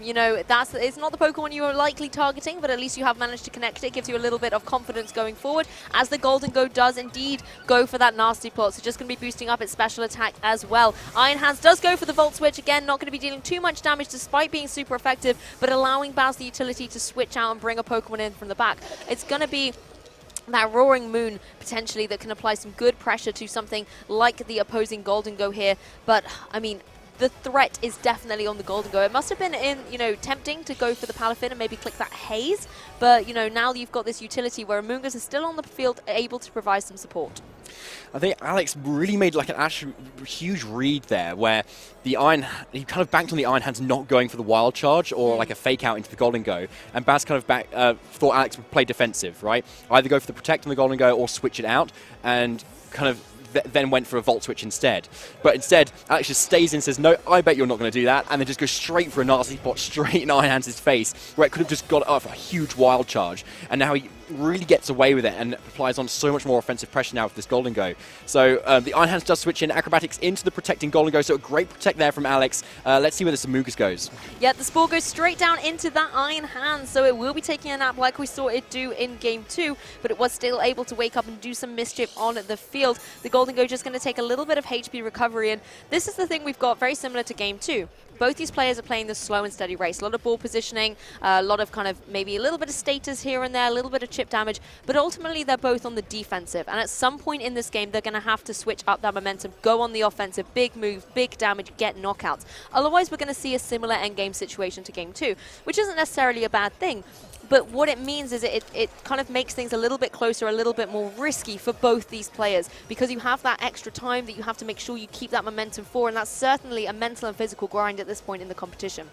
You know, it's not the Pokemon you are likely targeting, but at least you have managed to connect it. It gives you a little bit of confidence going forward, as the Golden Go does indeed go for that nasty plot. So just going to be boosting up its special attack as well. Iron Hands does go for the Volt Switch. Again, not going to be dealing too much damage despite being super effective, but allowing Baz the utility to switch out and bring a Pokemon in from the back. It's going to be that Roaring Moon potentially that can apply some good pressure to something like the opposing Golden Go here. But, I mean, the threat is definitely on the Golden Go. It must have been tempting to go for the Palafin and maybe click that Haze. But, now you've got this utility where Amoonguss is still on the field, able to provide some support. I think Alex really made like an actual huge read there where he kind of banked on the Iron Hands not going for the Wild Charge or like a fake out into the Golden Go, and Baz kind of thought Alex would play defensive, right? Either go for the Protect on the Golden Go or switch it out, and kind of then went for a Volt Switch instead. But instead, Alex just stays in and says, no, I bet you're not going to do that, and then just goes straight for a nasty spot, straight in Iron Hands' face, where it could have just got off a huge Wild Charge. And now he really gets away with it and applies on so much more offensive pressure now with this Golden Go. So the Iron Hands does switch in Acrobatics into the protecting Golden Go, so a great protect there from Alex. Let's see where this Amoonguss goes. Yeah, the Spore goes straight down into that Iron Hand, so it will be taking a nap like we saw it do in Game 2, but it was still able to wake up and do some mischief on the field. The Golden Golden Go just going to take a little bit of HP recovery, and this is the thing we've got very similar to Game 2. Both these players are playing this slow and steady race. A lot of ball positioning, a lot of kind of maybe a little bit of status here and there, a little bit of chip damage, but ultimately they're both on the defensive. And at some point in this game, they're going to have to switch up that momentum, go on the offensive, big moves, big damage, get knockouts. Otherwise, we're going to see a similar endgame situation to Game 2, which isn't necessarily a bad thing. But what it means is it kind of makes things a little bit closer, a little bit more risky for both these players, because you have that extra time that you have to make sure you keep that momentum for, and that's certainly a mental and physical grind at this point in the competition.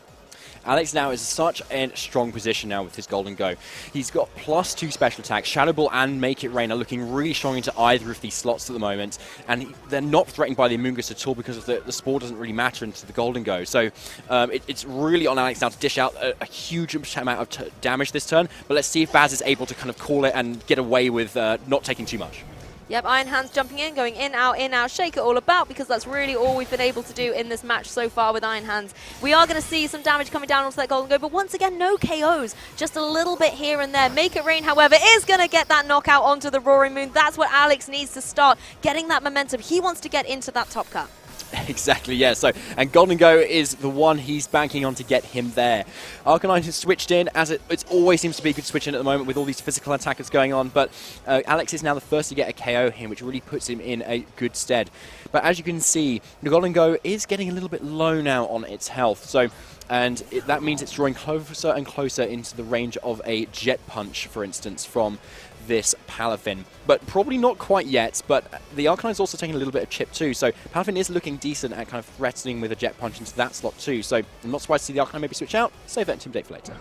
Alex now is in such a strong position now with his Golden Go. He's got +2 special attacks. Shadow Ball and Make It Rain are looking really strong into either of these slots at the moment, and they're not threatened by the Amoonguss at all because of the Spore doesn't really matter into the Golden Go. So it's really on Alex now to dish out a huge amount of damage this turn, but let's see if Baz is able to kind of call it and get away with not taking too much. Yep, Iron Hands jumping in, going in, out, shake it all about, because that's really all we've been able to do in this match so far with Iron Hands. We are going to see some damage coming down onto that Golden Go, but once again, no KOs, just a little bit here and there. Make It Rain, however, is going to get that knockout onto the Roaring Moon. That's what Alex needs to start, getting that momentum. He wants to get into that top cut. Exactly, yeah. So, and Golden Go is the one he's banking on to get him there. Arcanine has switched in, as it always seems to be a good switch in at the moment with all these physical attackers going on, but Alex is now the first to get a KO here, which really puts him in a good stead. But as you can see, the Golden Go is getting a little bit low now on its health, so that means it's drawing closer and closer into the range of a Jet Punch, for instance, from this Palafin, but probably not quite yet. But the Arcanine's also taking a little bit of chip too, so Palafin is looking decent at kind of threatening with a Jet Punch into that slot too, so I'm not surprised to see the Arcanine maybe switch out. Save that Intimidate for later.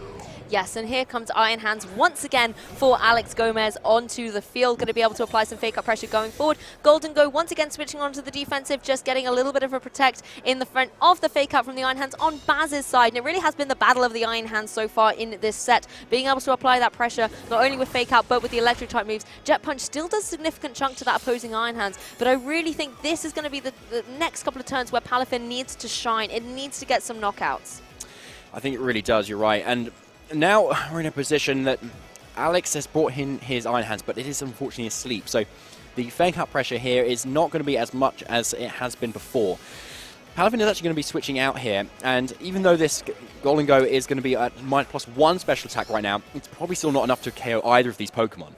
Yes, and here comes Iron Hands once again for Alex Gómez onto the field. Going to be able to apply some fake-up pressure going forward. Golden Go once again switching onto the defensive, just getting a little bit of a protect in the front of the fake-up from the Iron Hands on Baz's side. And it really has been the battle of the Iron Hands so far in this set, being able to apply that pressure, not only with fake-out, but with the electric-type moves. Jet Punch still does a significant chunk to that opposing Iron Hands, but I really think this is going to be the next couple of turns where Palafin needs to shine. It needs to get some knockouts. I think it really does, you're right. And now we're in a position that Alex has brought in his Iron Hands, but it is unfortunately asleep. So the fake-out pressure here is not going to be as much as it has been before. Palafin is actually going to be switching out here, and even though this Golden Go is going to be at +1 special attack right now, it's probably still not enough to KO either of these Pokemon.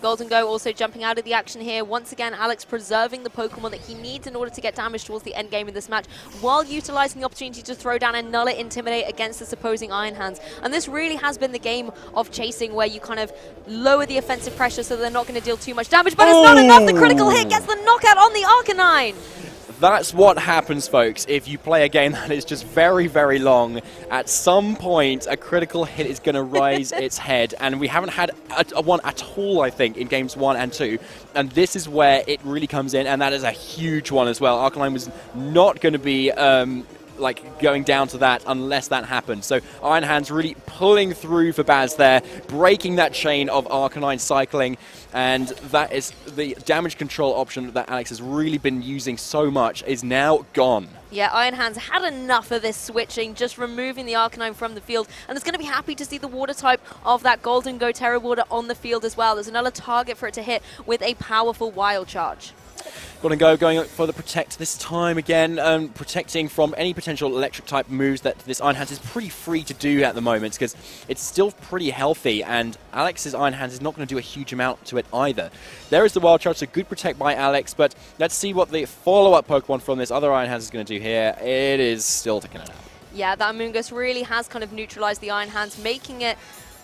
Golden Go also jumping out of the action here. Once again, Alex preserving the Pokemon that he needs in order to get damage towards the end game of this match, while utilizing the opportunity to throw down and null it, Intimidate against this opposing Iron Hands. And this really has been the game of chasing, where you kind of lower the offensive pressure so they're not going to deal too much damage, but it's not enough. The critical hit gets the knockout on the Arcanine. That's what happens, folks, if you play a game that is just very, very long. At some point, a critical hit is going to raise its head, and we haven't had one at all, I think, in games 1 and 2. And this is where it really comes in, and that is a huge one as well. Arcanine was not going to be going down to that unless that happened. So Iron Hands really pulling through for Baz there, breaking that chain of Arcanine cycling, and that is the damage control option that Alex has really been using so much is now gone. Yeah, Iron Hands had enough of this switching, just removing the Arcanine from the field, and it's going to be happy to see the water type of that Golden Go Terra Water on the field as well. There's another target for it to hit with a powerful Wild Charge. Golden Go going for the Protect this time again, protecting from any potential electric-type moves that this Iron Hands is pretty free to do at the moment, because it's still pretty healthy, and Alex's Iron Hands is not going to do a huge amount to it either. There is the Wild Charge, so good Protect by Alex, but let's see what the follow-up Pokemon from this other Iron Hands is going to do here. It is still taking it out. Yeah, that Amoonguss really has kind of neutralized the Iron Hands, making it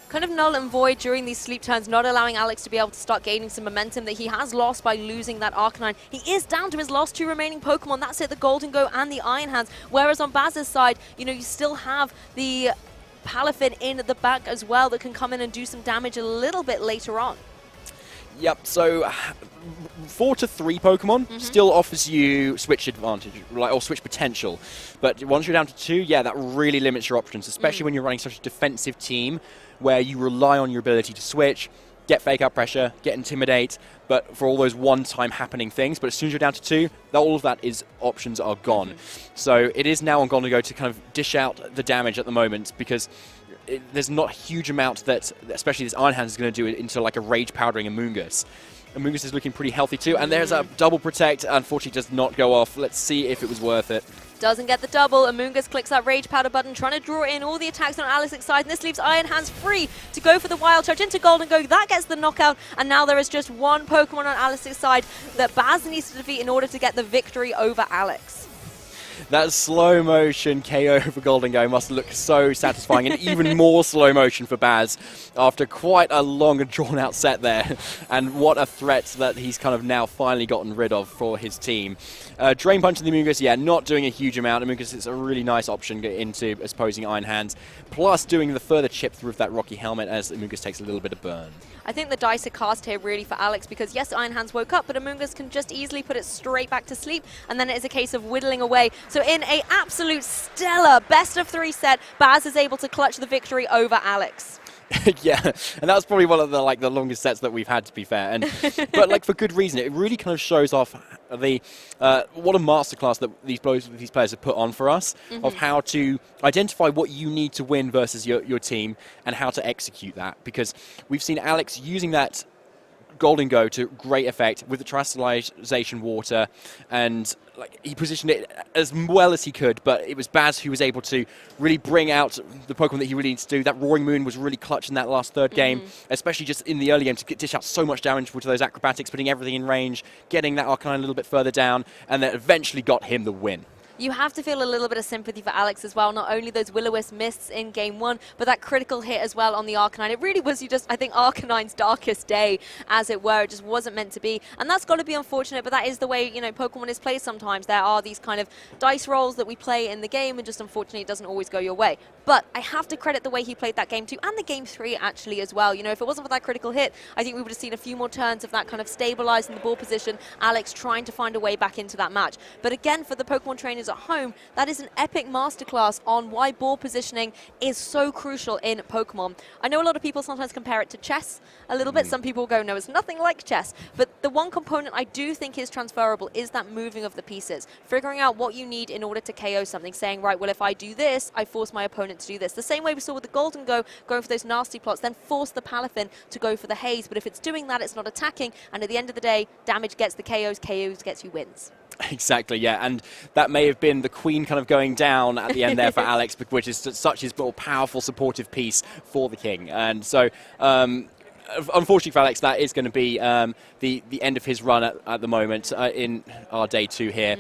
kind of null and void during these sleep turns, not allowing Alex to be able to start gaining some momentum that he has lost by losing that Arcanine. He is down to his last 2 remaining Pokemon. That's it, the Golden Go and the Iron Hands. Whereas on Baz's side, you still have the Palafin in the back as well that can come in and do some damage a little bit later on. Yep, so 4 to 3 Pokemon still offers you switch advantage, or switch potential. But once you're down to 2, yeah, that really limits your options, especially when you're running such a defensive team where you rely on your ability to switch, get fake out pressure, get intimidate, but for all those one-time happening things. But as soon as you're down to 2, all of that options are gone. So it is now on Golden Go to kind of dish out the damage at the moment, because there's not a huge amount that, especially this Iron Hands, is going to do into like a Rage Powdering Amoonguss. Amoonguss is looking pretty healthy too, and there's a double protect. Unfortunately, does not go off. Let's see if it was worth it. Doesn't get the double. Amoonguss clicks that Rage Powder button, trying to draw in all the attacks on Alex's side, and this leaves Iron Hands free to go for the Wild Charge into Golden Go. That gets the knockout, and now there is just one Pokemon on Alex's side that Baz needs to defeat in order to get the victory over Alex. That slow motion KO for Golden Go must look so satisfying, and even more slow motion for Baz after quite a long and drawn out set there. And what a threat that he's kind of now finally gotten rid of for his team. Drain Punch in the Amoonguss, yeah, not doing a huge amount. Amoonguss is a really nice option into opposing Iron Hands, plus doing the further chip through that Rocky Helmet as Amoonguss takes a little bit of burn. I think the dice are cast here really for Alex because, yes, Iron Hands woke up, but Amoonguss can just easily put it straight back to sleep, and then it is a case of whittling away. So in a absolute stellar best-of-3 set, Baz is able to clutch the victory over Alex. Yeah, and that's probably one of the longest sets that we've had, to be fair. And but for good reason. It really kind of shows off the what a masterclass that these players have put on for us of how to identify what you need to win versus your team and how to execute that. Because we've seen Alex using that Golden Go to great effect with the Terastallization Water, and he positioned it as well as he could, but it was Baz who was able to really bring out the Pokemon that he really needs to do. That Roaring Moon was really clutch in that last third game, especially just in the early game to dish out so much damage with those acrobatics, putting everything in range, getting that Arcanine a little bit further down, and then eventually got him the win. You have to feel a little bit of sympathy for Alex as well. Not only those Will-O-Wisp mists in game 1, but that critical hit as well on the Arcanine. It really was I think, Arcanine's darkest day, as it were. It just wasn't meant to be. And that's got to be unfortunate, but that is the way, Pokemon is played sometimes. There are these kind of dice rolls that we play in the game, and just unfortunately it doesn't always go your way. But I have to credit the way he played that game 2, and the game 3 actually as well. If it wasn't for that critical hit, I think we would have seen a few more turns of that kind of stabilizing the ball position, Alex trying to find a way back into that match. But again, for the Pokemon trainers at home, that is an epic masterclass on why ball positioning is so crucial in Pokemon. I know a lot of people sometimes compare it to chess a little bit. Some people go, no, it's nothing like chess. But the one component I do think is transferable is that moving of the pieces, figuring out what you need in order to KO something, saying, right, well, if I do this, I force my opponent to do this. The same way we saw with the Golden Go, going for those nasty plots, then force the Palafin to go for the Haze. But if it's doing that, it's not attacking. And at the end of the day, damage gets the KOs gets you wins. Exactly, yeah, and that may have been the queen kind of going down at the end there for Alex, which is such his more powerful supportive piece for the king. And so, unfortunately for Alex, that is going to be the end of his run at the moment in our day 2 here.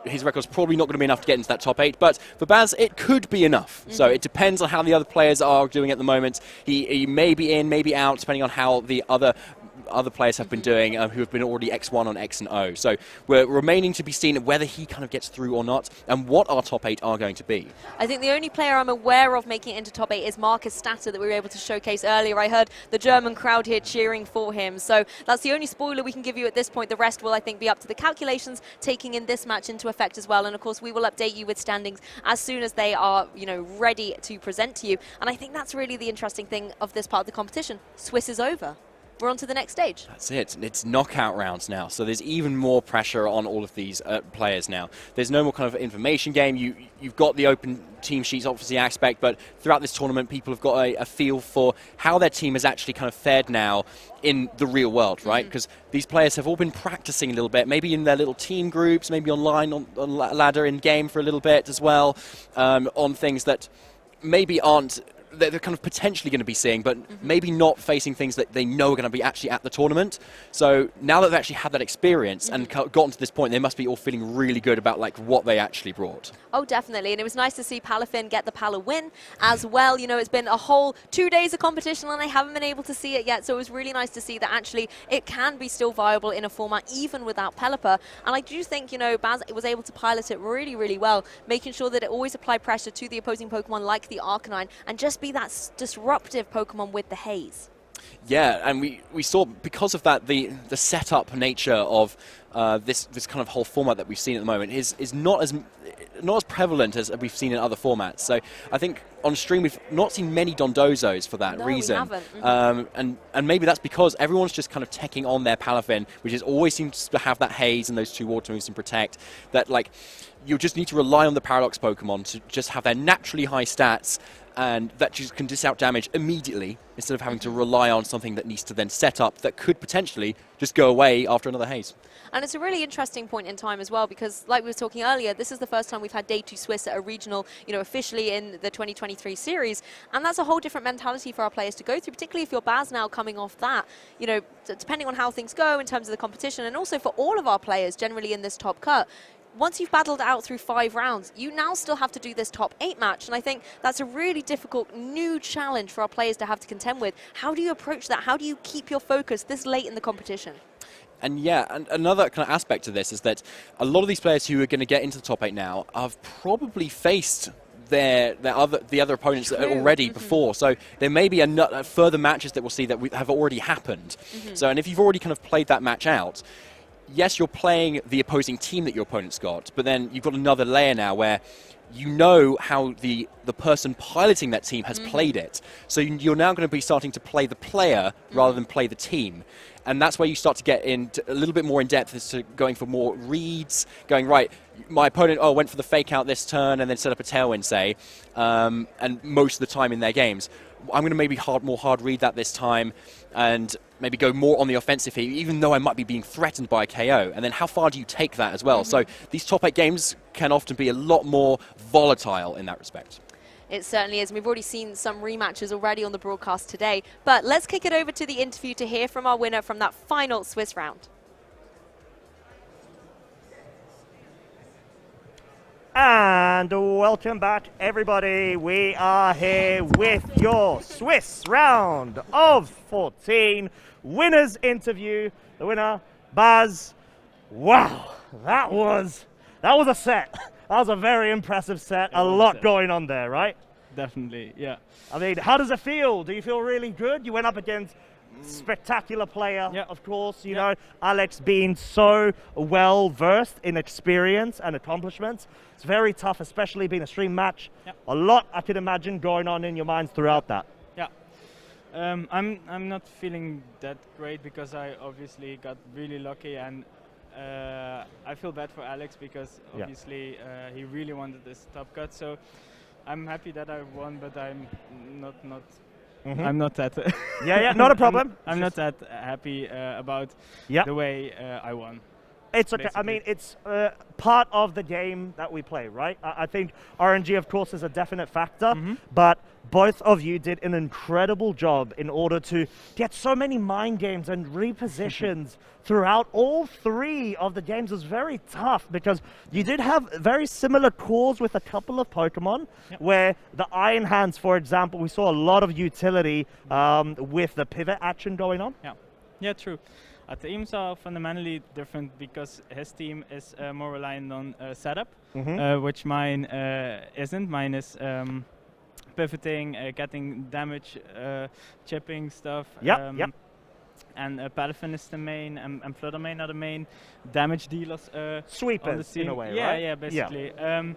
His record's probably not going to be enough to get into that top 8, but for Baz, it could be enough. So it depends on how the other players are doing at the moment. He may be in, maybe out, depending on how the other players have been doing, who have been already X1 on X and O. So we're remaining to be seen whether he kind of gets through or not, and what our top 8 are going to be. I think the only player I'm aware of making it into top 8 is Marcus Statter that we were able to showcase earlier. I heard the German crowd here cheering for him. So that's the only spoiler we can give you at this point. The rest will, I think, be up to the calculations, taking in this match into effect as well. And of course, we will update you with standings as soon as they are, ready to present to you. And I think that's really the interesting thing of this part of the competition. Swiss is over. We're on to the next stage. That's it. It's knockout rounds now, so there's even more pressure on all of these players now. There's no more kind of information game. You've got the open team sheets, obviously, aspect, but throughout this tournament, people have got a feel for how their team has actually kind of fared now in the real world, right? Because these players have all been practicing a little bit, maybe in their little team groups, maybe online on ladder in game for a little bit as well, on things that maybe aren't they're kind of potentially going to be seeing, but maybe not facing things that they know are going to be actually at the tournament. So now that they've actually had that experience and gotten to this point, they must be all feeling really good about what they actually brought. Oh, definitely. And it was nice to see Palafin get the Pala win as well. It's been a whole 2 days of competition and I haven't been able to see it yet. So it was really nice to see that actually it can be still viable in a format even without Pelipper. And I do think, Baz was able to pilot it really, really well, making sure that it always applied pressure to the opposing Pokemon like the Arcanine and just be that disruptive Pokemon with the Haze. Yeah, and we saw, because of that, the setup nature of this kind of whole format that we've seen at the moment is not as prevalent as we've seen in other formats. So I think on stream we've not seen many Dondozos for that reason. We haven't. Mm-hmm. And maybe that's because everyone's just kind of teching on their Palafin, which is always seems to have that haze and those 2 water moves and protect. That like you just need to rely on the Paradox Pokemon to just have their naturally high stats, and that just can dish out damage immediately instead of having to rely on something that needs to then set up that could potentially just go away after another haze. And it's a really interesting point in time as well, because like we were talking earlier, this is the first time we've had Day 2 Swiss at a regional, officially in the 2023 series. And that's a whole different mentality for our players to go through, particularly if you're Baz now coming off that, depending on how things go in terms of the competition, and also for all of our players generally in this top cut. Once you've battled out through 5 rounds, you now still have to do this top 8 match. And I think that's a really difficult new challenge for our players to have to contend with. How do you approach that? How do you keep your focus this late in the competition? And and another kind of aspect to this is that a lot of these players who are going to get into the top 8 now have probably faced the other opponents already before. So there may be further matches that we'll see that have already happened. So, and if you've already kind of played that match out, yes, you're playing the opposing team that your opponent's got, but then you've got another layer now where you know how the person piloting that team has played it. So you're now going to be starting to play the player rather than play the team. And that's where you start to get into a little bit more in depth as to going for more reads, going, right, my opponent went for the fake out this turn and then set up a tailwind, say, and most of the time in their games. I'm going to maybe more hard read that this time and maybe go more on the offensive here, even though I might be being threatened by a KO. And then how far do you take that as well? So these top 8 games can often be a lot more volatile in that respect. It certainly is. We've already seen some rematches already on the broadcast today. But let's kick it over to the interview to hear from our winner from that final Swiss round. And welcome back, everybody. We are here with your Swiss round of 14 winners interview. The winner, Baz. Wow, that was a set. That was a very impressive set. A lot going on there, right? Definitely, yeah. I mean, how does it feel? Do you feel really good? You went up against spectacular player, of course, you know, Alex being so well versed in experience and accomplishments. It's very tough, especially being a stream match. A lot, I can imagine, going on in your minds throughout that. Yeah. I'm not feeling that great because I obviously got really lucky, and I feel bad for Alex because obviously he really wanted this top cut. So I'm happy that I won, but I'm not I'm not that. Not a problem. I'm not that happy about the way I won. It's okay. Basically. I mean, it's part of the game that we play, right? I think RNG, of course, is a definite factor, but both of you did an incredible job in order to get so many mind games and repositions throughout all 3 of the games. It was very tough because you did have very similar cores with a couple of Pokemon where the Iron Hands, for example, we saw a lot of utility with the pivot action going on. Yeah, true. Our teams are fundamentally different because his team is more reliant on setup, which mine isn't. Mine is pivoting, getting damage, chipping stuff. And Palafin is the main, and Fluttermane are the main damage dealers. Sweepers, in a way, right? Yeah, basically. And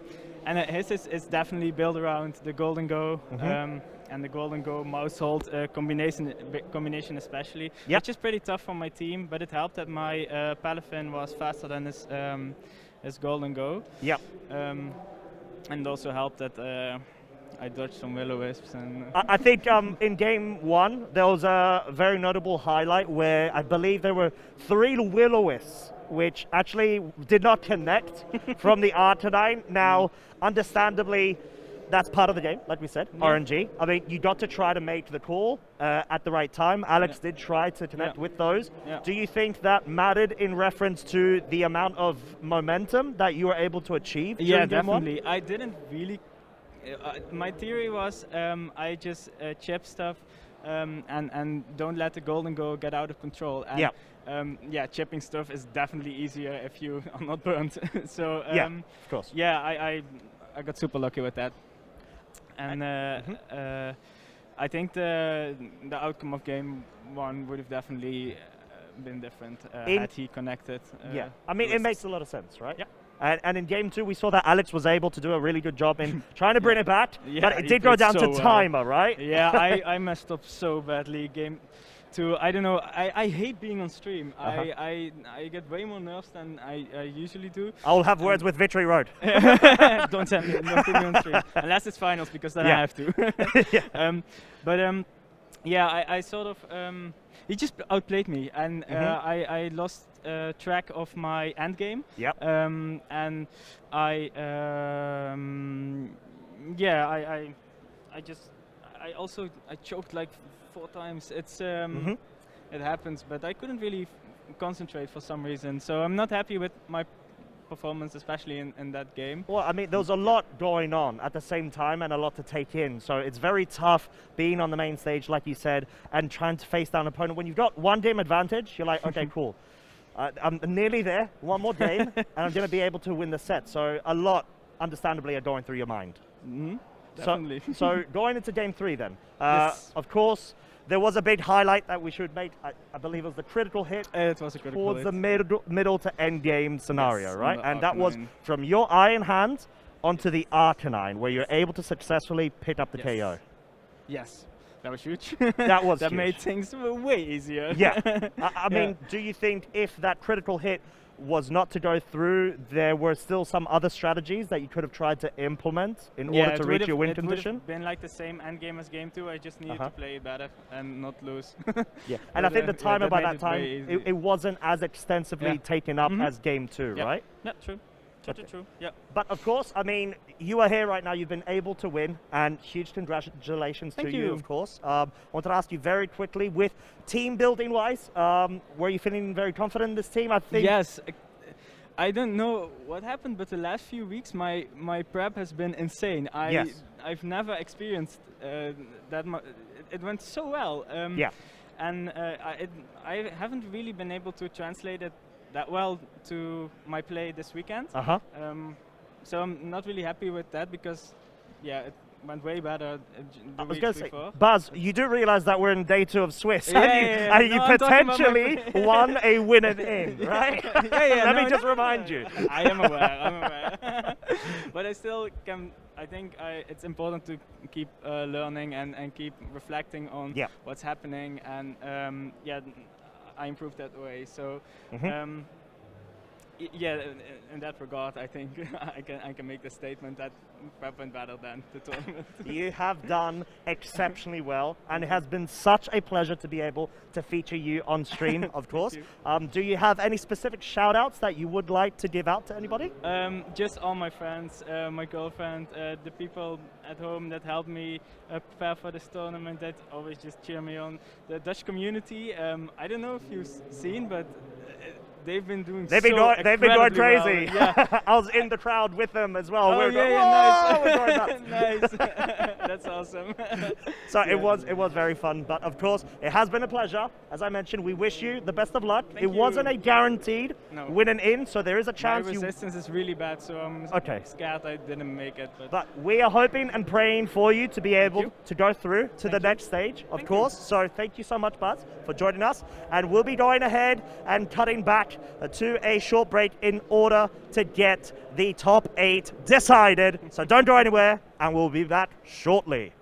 his is definitely built around the Golden Go. And the Golden Go mouse hold combination especially, which is pretty tough for my team, but it helped that my Palafin was faster than his Golden Go. And also helped that I dodged some Will-O-Wisps. And I think in game 1 there was a very notable highlight where I believe there were 3 Will-O-Wisps which actually did not connect from the R9. Now, understandably, that's part of the game, like we said, RNG. I mean, you got to try to make the call at the right time. Alex did try to connect with those. Do you think that mattered in reference to the amount of momentum that you were able to achieve during game 1? Definitely. I didn't really... my theory was I just chip stuff and don't let the Golden Go get out of control. And chipping stuff is definitely easier if you are not burnt. So of course. I got super lucky with that. And I think the outcome of game 1 would have definitely been different had he connected. I mean, it makes a lot of sense, right? And in game 2, we saw that Alex was able to do a really good job in trying to bring it back, Yeah, but it he did go played down so to well. timer, right? Yeah, I messed up so badly. Game 2, I don't know. I hate being on stream. I get way more nerves than I usually do. I'll have words with Victory Road. Don't put me on stream unless it's finals, because then I have to. Yeah, I sort of he just outplayed me, and I lost track of my end game. Yep. And I I choked like 4 times. It's it happens, but I couldn't really concentrate for some reason. So I'm not happy with my performance, especially in that game. Well, I mean, there was a lot going on at the same time and a lot to take in. So it's very tough being on the main stage, like you said, and trying to face down an opponent. When you've got 1 game advantage, you're like, okay, cool. I'm nearly there, 1 more game, and I'm going to be able to win the set. So a lot, understandably, are going through your mind. Definitely. So going into game 3 then. Yes. Of course, there was a big highlight that we should make. I believe it was the critical hit. It was a critical towards hit. the middle to end game scenario, Yes, right? on the And that was Arcanine. from your iron hand onto the Arcanine, where you're able to successfully pick up the KO. Yes, that was huge. That was that huge. made things way easier. Yeah. I mean, do you think if that critical hit was not to go through, there were still some other strategies that you could have tried to implement in order to reach your win condition? It would have been like the same end game as game 2. I just needed to play it better and not lose. Yeah, and I think the timer by that made time, it way it wasn't as extensively taken up as game 2, right? Yeah, true. True. Yeah. But of course, I mean, you are here right now. You've been able to win, and huge congratulations to you, of course. I wanted to ask you very quickly, with team building wise, were you feeling very confident in this team? I think. Yes. I don't know what happened, but the last few weeks my prep has been insane. I've never experienced that much. It went so well. And I haven't really been able to translate it that well to my play this weekend. So I'm not really happy with that, because it went way better the week before. Buzz, you do realize that we're in day 2 of Swiss, Yeah, and you potentially won a win and in, right? Let me just remind you. I am aware. But I still can. I think it's important to keep learning and keep reflecting on what's happening, and I improved that way. So. In that regard, I think I can make the statement that prep went better than the tournament. You have done exceptionally well, and it has been such a pleasure to be able to feature you on stream, of course. Do you have any specific shout-outs that you would like to give out to anybody? Just all my friends, my girlfriend, the people at home that helped me prepare for this tournament, that always just cheer me on. The Dutch community, I don't know if you've seen, but they've been doing they've been going crazy. Well. Yeah. I was in the crowd with them as well. Oh, nice. We're going nuts. Nice. That's awesome. So it was very fun, but of course it has been a pleasure. As I mentioned, we wish you the best of luck. Thank it you. wasn't a guaranteed win and in, so there is a chance. My resistance is really bad, so I'm scared I didn't make it. But we are hoping and praying for you to be able to go through to the next stage, of course. So thank you so much, Buzz, for joining us, and we'll be going ahead and cutting back to a short break in order to get the top 8 decided. So don't go anywhere, and we'll be back shortly.